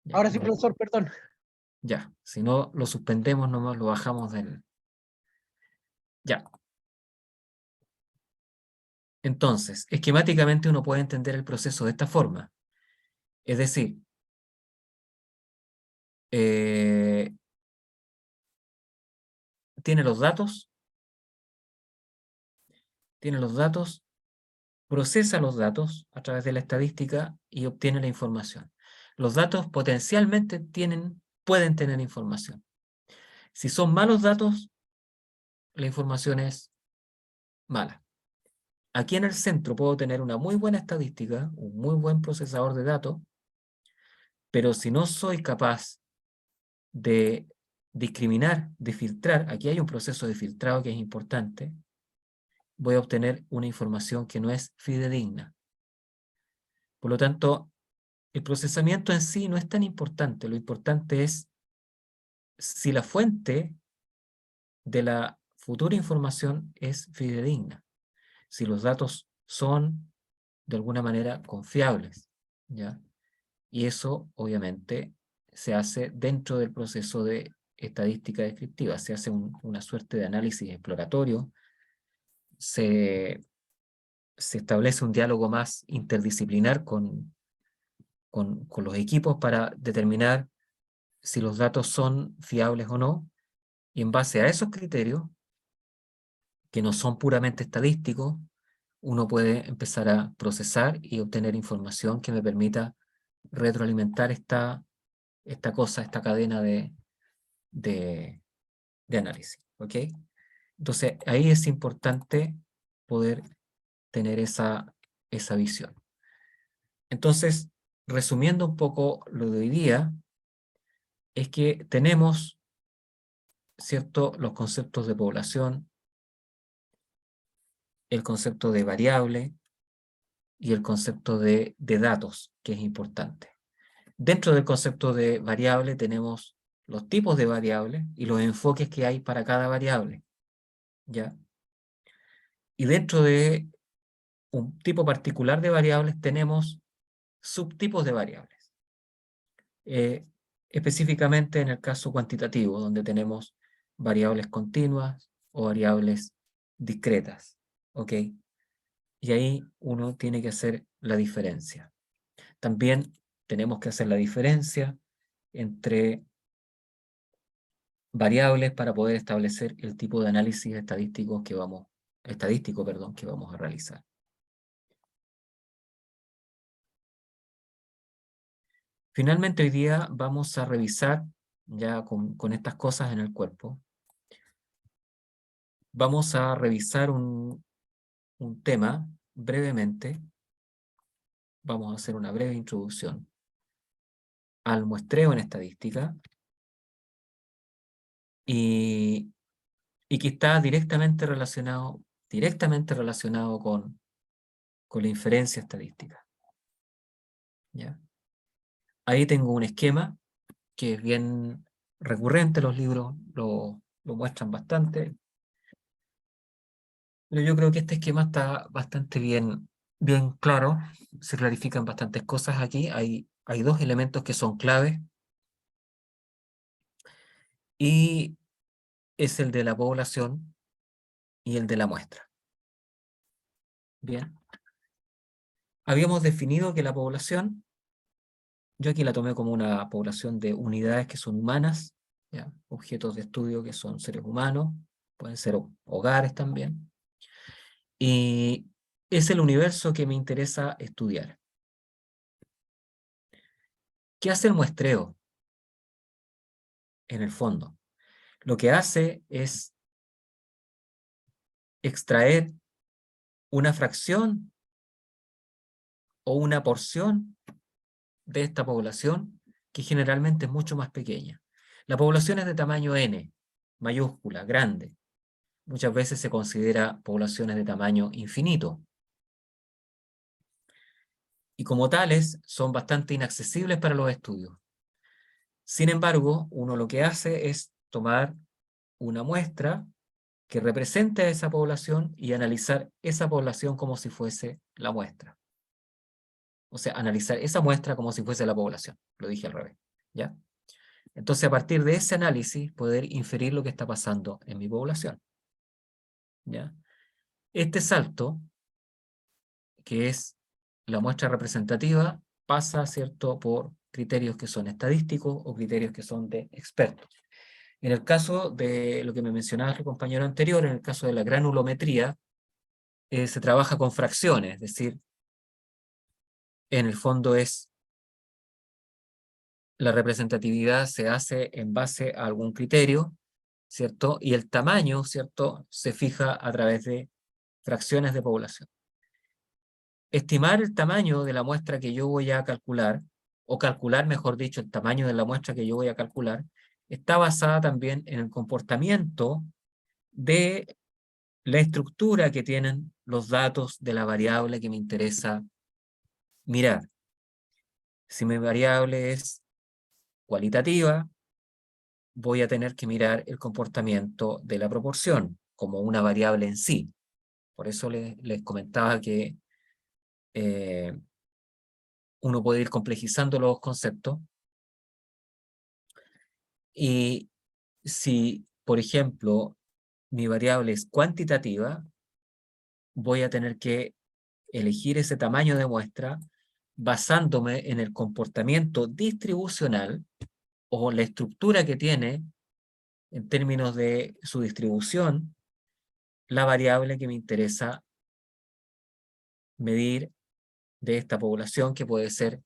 Ya, Ahora sí, profesor, perdón. ya, si no lo suspendemos nomás, lo bajamos del... Ya. Entonces, esquemáticamente uno puede entender el proceso de esta forma. Es decir, tiene los datos, procesa los datos a través de la estadística y obtiene la información. Los datos potencialmente pueden tener información. Si son malos datos, la información es mala. Aquí en el centro puedo tener una muy buena estadística, un muy buen procesador de datos, pero si no soy capaz de discriminar, de filtrar, aquí hay un proceso de filtrado que es importante, voy a obtener una información que no es fidedigna. Por lo tanto, el procesamiento en sí no es tan importante, lo importante es si la fuente de la futura información es fidedigna, si los datos son de alguna manera confiables, ¿ya? Y eso, obviamente, se hace dentro del proceso de estadística descriptiva, se hace una suerte de análisis exploratorio, se establece un diálogo más interdisciplinar con los equipos para determinar si los datos son fiables o no, y en base a esos criterios, que no son puramente estadísticos, uno puede empezar a procesar y obtener información que me permita retroalimentar esta cadena de análisis, ¿ok? Entonces, ahí es importante poder tener esa visión. Entonces, resumiendo un poco lo de hoy día, es que tenemos, ¿cierto?, los conceptos de población, el concepto de variable y el concepto de datos, que es importante. Dentro del concepto de variable tenemos los tipos de variables y los enfoques que hay para cada variable, ¿ya? Y dentro de un tipo particular de variables tenemos subtipos de variables. Específicamente en el caso cuantitativo, donde tenemos variables continuas o variables discretas, ¿ok? Y ahí uno tiene que hacer la diferencia. También tenemos que hacer la diferencia entre variables para poder establecer el tipo de análisis estadístico que vamos a realizar. Finalmente hoy día vamos a revisar, ya con estas cosas en el cuerpo, vamos a revisar un tema brevemente. Vamos a hacer una breve introducción al muestreo en estadística y que está directamente relacionado con la inferencia estadística. ¿Ya? Ahí tengo un esquema que es bien recurrente, los libros lo muestran bastante. Pero yo creo que este esquema está bastante bien claro, se clarifican bastantes cosas aquí. Hay dos elementos que son claves, y es el de la población y el de la muestra. Bien. Habíamos definido que la población, yo aquí la tomé como una población de unidades que son humanas, ¿ya? Objetos de estudio que son seres humanos, pueden ser hogares también, y es el universo que me interesa estudiar. ¿Qué hace el muestreo? En el fondo, lo que hace es extraer una fracción o una porción de esta población que generalmente es mucho más pequeña. La población es de tamaño n, mayúscula, grande. Muchas veces se considera poblaciones de tamaño infinito. Y como tales, son bastante inaccesibles para los estudios. Sin embargo, uno lo que hace es tomar una muestra que represente a esa población y analizar esa población como si fuese la muestra. O sea, analizar esa muestra como si fuese la población. Lo dije al revés, ¿ya? Entonces, a partir de ese análisis, poder inferir lo que está pasando en mi población, ¿ya? Este salto, que es la muestra representativa, pasa, ¿cierto?, por criterios que son estadísticos o criterios que son de expertos. En el caso de lo que me mencionaba el compañero anterior, en el caso de la granulometría, se trabaja con fracciones, es decir, en el fondo la representatividad se hace en base a algún criterio, ¿cierto? Y el tamaño, ¿cierto?, se fija a través de fracciones de población. Estimar el tamaño de la muestra que yo voy a calcular, o calcular, mejor dicho, el tamaño de la muestra que yo voy a calcular, está basada también en el comportamiento de la estructura que tienen los datos de la variable que me interesa mirar. Si mi variable es cualitativa, voy a tener que mirar el comportamiento de la proporción como una variable en sí. Por eso les comentaba que uno puede ir complejizando los conceptos. Y si, por ejemplo, mi variable es cuantitativa, voy a tener que elegir ese tamaño de muestra basándome en el comportamiento distribucional o la estructura que tiene en términos de su distribución la variable que me interesa medir de esta población, que puede ser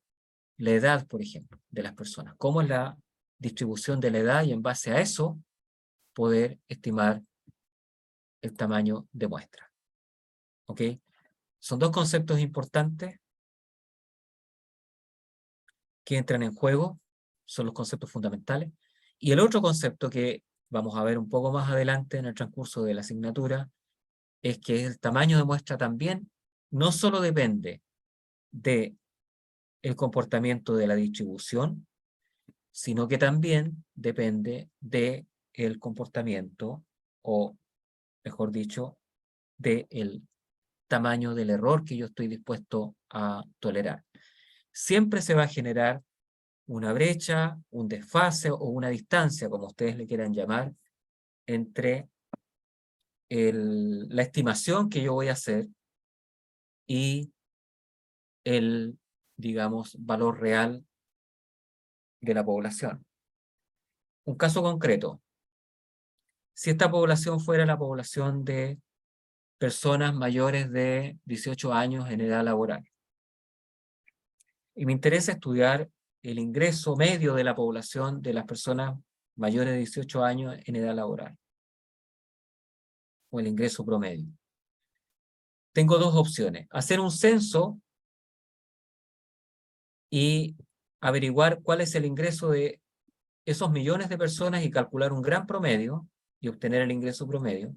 la edad, por ejemplo, de las personas. ¿Cómo es la distribución de la edad? Y en base a eso poder estimar el tamaño de muestra. ¿Ok? Son dos conceptos importantes que entran en juego, son los conceptos fundamentales. Y el otro concepto que vamos a ver un poco más adelante en el transcurso de la asignatura es que el tamaño de muestra también no solo depende del comportamiento de la distribución, sino que también depende del comportamiento, o mejor dicho, del tamaño del error que yo estoy dispuesto a tolerar. Siempre se va a generar una brecha, un desfase o una distancia, como ustedes le quieran llamar, entre la estimación que yo voy a hacer y el, digamos, valor real de la población. Un caso concreto. Si esta población fuera la población de personas mayores de 18 años en edad laboral, y me interesa estudiar el ingreso medio de la población de las personas mayores de 18 años en edad laboral, o el ingreso promedio. Tengo dos opciones: hacer un censo y averiguar cuál es el ingreso de esos millones de personas y calcular un gran promedio y obtener el ingreso promedio,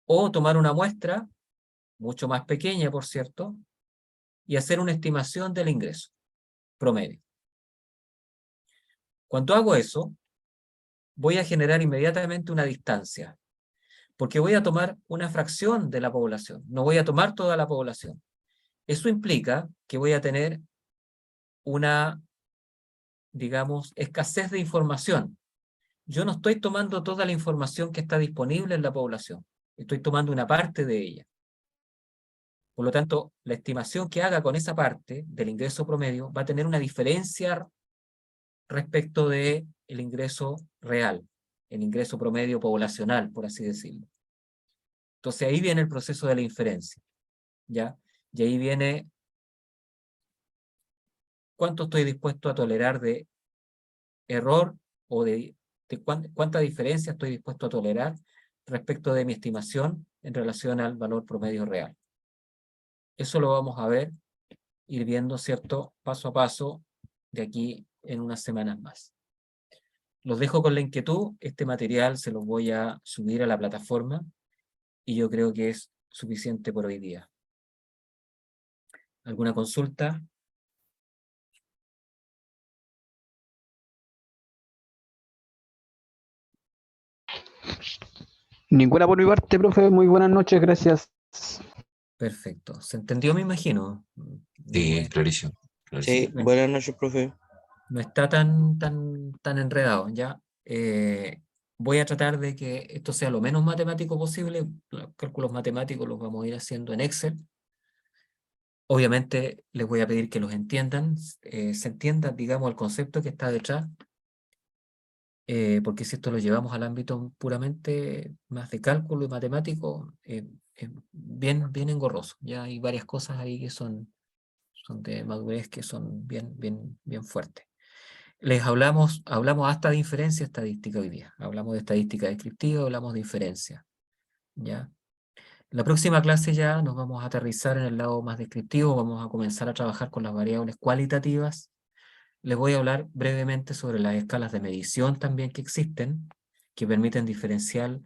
o tomar una muestra, mucho más pequeña por cierto, y hacer una estimación del ingreso promedio. Cuando hago eso, voy a generar inmediatamente una distancia, porque voy a tomar una fracción de la población, no voy a tomar toda la población. Eso implica que voy a tener una, digamos, escasez de información. Yo no estoy tomando toda la información que está disponible en la población, estoy tomando una parte de ella. Por lo tanto, la estimación que haga con esa parte del ingreso promedio va a tener una diferencia respecto del ingreso real, el ingreso promedio poblacional, por así decirlo. Entonces ahí viene el proceso de la inferencia, ¿ya? Y ahí viene cuánto estoy dispuesto a tolerar de error o de cuánta diferencia estoy dispuesto a tolerar respecto de mi estimación en relación al valor promedio real. Eso lo vamos a ver, ir viendo, ¿cierto?, paso a paso de aquí en unas semanas más. Los dejo con la inquietud. Este material se los voy a subir a la plataforma y yo creo que es suficiente por hoy día. ¿Alguna consulta? Ninguna por mi parte, profe. Muy buenas noches, gracias. Perfecto. ¿Se entendió, me imagino? Sí, clarísimo. Sí, buenas noches, profe. No está tan enredado, ¿ya? Voy a tratar de que esto sea lo menos matemático posible. Los cálculos matemáticos los vamos a ir haciendo en Excel. Obviamente les voy a pedir que los entiendan, se entienda, digamos, el concepto que está detrás, porque si esto lo llevamos al ámbito puramente más de cálculo y matemático, es bien engorroso. Ya hay varias cosas ahí que son de madurez, que son bien fuertes. Les hablamos hasta de inferencia estadística hoy día. Hablamos de estadística descriptiva, hablamos de inferencia, ¿ya? La próxima clase ya nos vamos a aterrizar en el lado más descriptivo, vamos a comenzar a trabajar con las variables cualitativas. Les voy a hablar brevemente sobre las escalas de medición también que existen, que permiten diferenciar,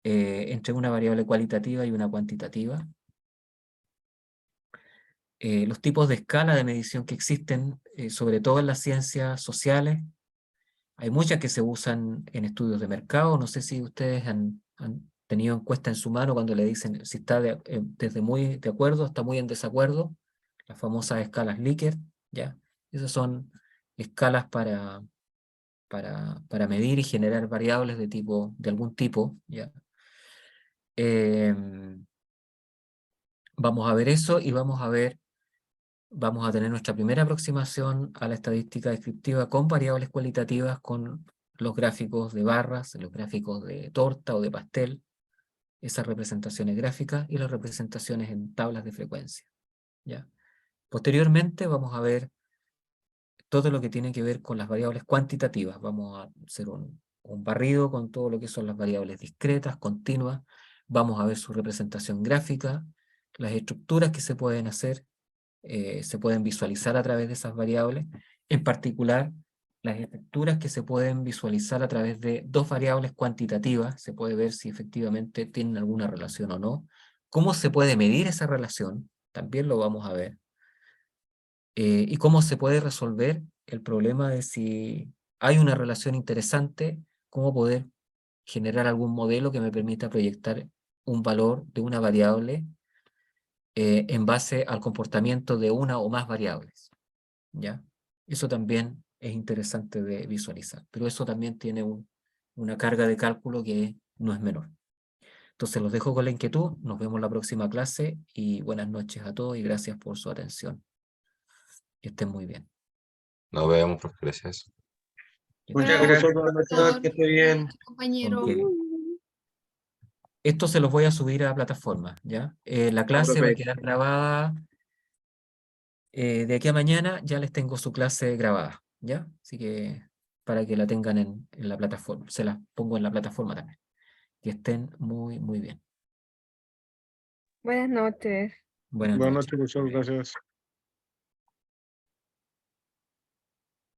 entre una variable cualitativa y una cuantitativa. Los tipos de escala de medición que existen, sobre todo en las ciencias sociales. Hay muchas que se usan en estudios de mercado. No sé si ustedes han tenido encuesta en su mano cuando le dicen si está desde muy de acuerdo hasta muy en desacuerdo. Las famosas escalas Likert, ¿ya? Esas son escalas para medir y generar variables de algún tipo, ¿ya? Vamos a ver eso y vamos a tener nuestra primera aproximación a la estadística descriptiva con variables cualitativas, con los gráficos de barras, los gráficos de torta o de pastel, esas representaciones gráficas y las representaciones en tablas de frecuencia, ¿ya? Posteriormente vamos a ver todo lo que tiene que ver con las variables cuantitativas. Vamos a hacer un barrido con todo lo que son las variables discretas, continuas, Vamos a ver su representación gráfica, las estructuras que se pueden hacer, se pueden visualizar a través de esas variables, en particular las estructuras que se pueden visualizar a través de dos variables cuantitativas, se puede ver si efectivamente tienen alguna relación o no. ¿Cómo se puede medir esa relación? También lo vamos a ver. Y cómo se puede resolver el problema de si hay una relación interesante, cómo poder generar algún modelo que me permita proyectar un valor de una variable en base al comportamiento de una o más variables, ¿ya? Eso también es interesante de visualizar, pero eso también tiene una carga de cálculo que no es menor. Entonces los dejo con la inquietud, nos vemos en la próxima clase y buenas noches a todos y gracias por su atención. Que estén muy bien. Nos vemos, profe, gracias. Muchas Ok. gracias, profesor, que esté bien. Compañero. Esto se los voy a subir a la plataforma, ¿ya? La clase va a quedar grabada de aquí a mañana, ya les tengo su clase grabada, ¿ya? Así que para que la tengan en la plataforma, se las pongo en la plataforma también. Que estén muy, muy bien. Buenas noches. Buenas Buenas noches. noches, profesor, gracias.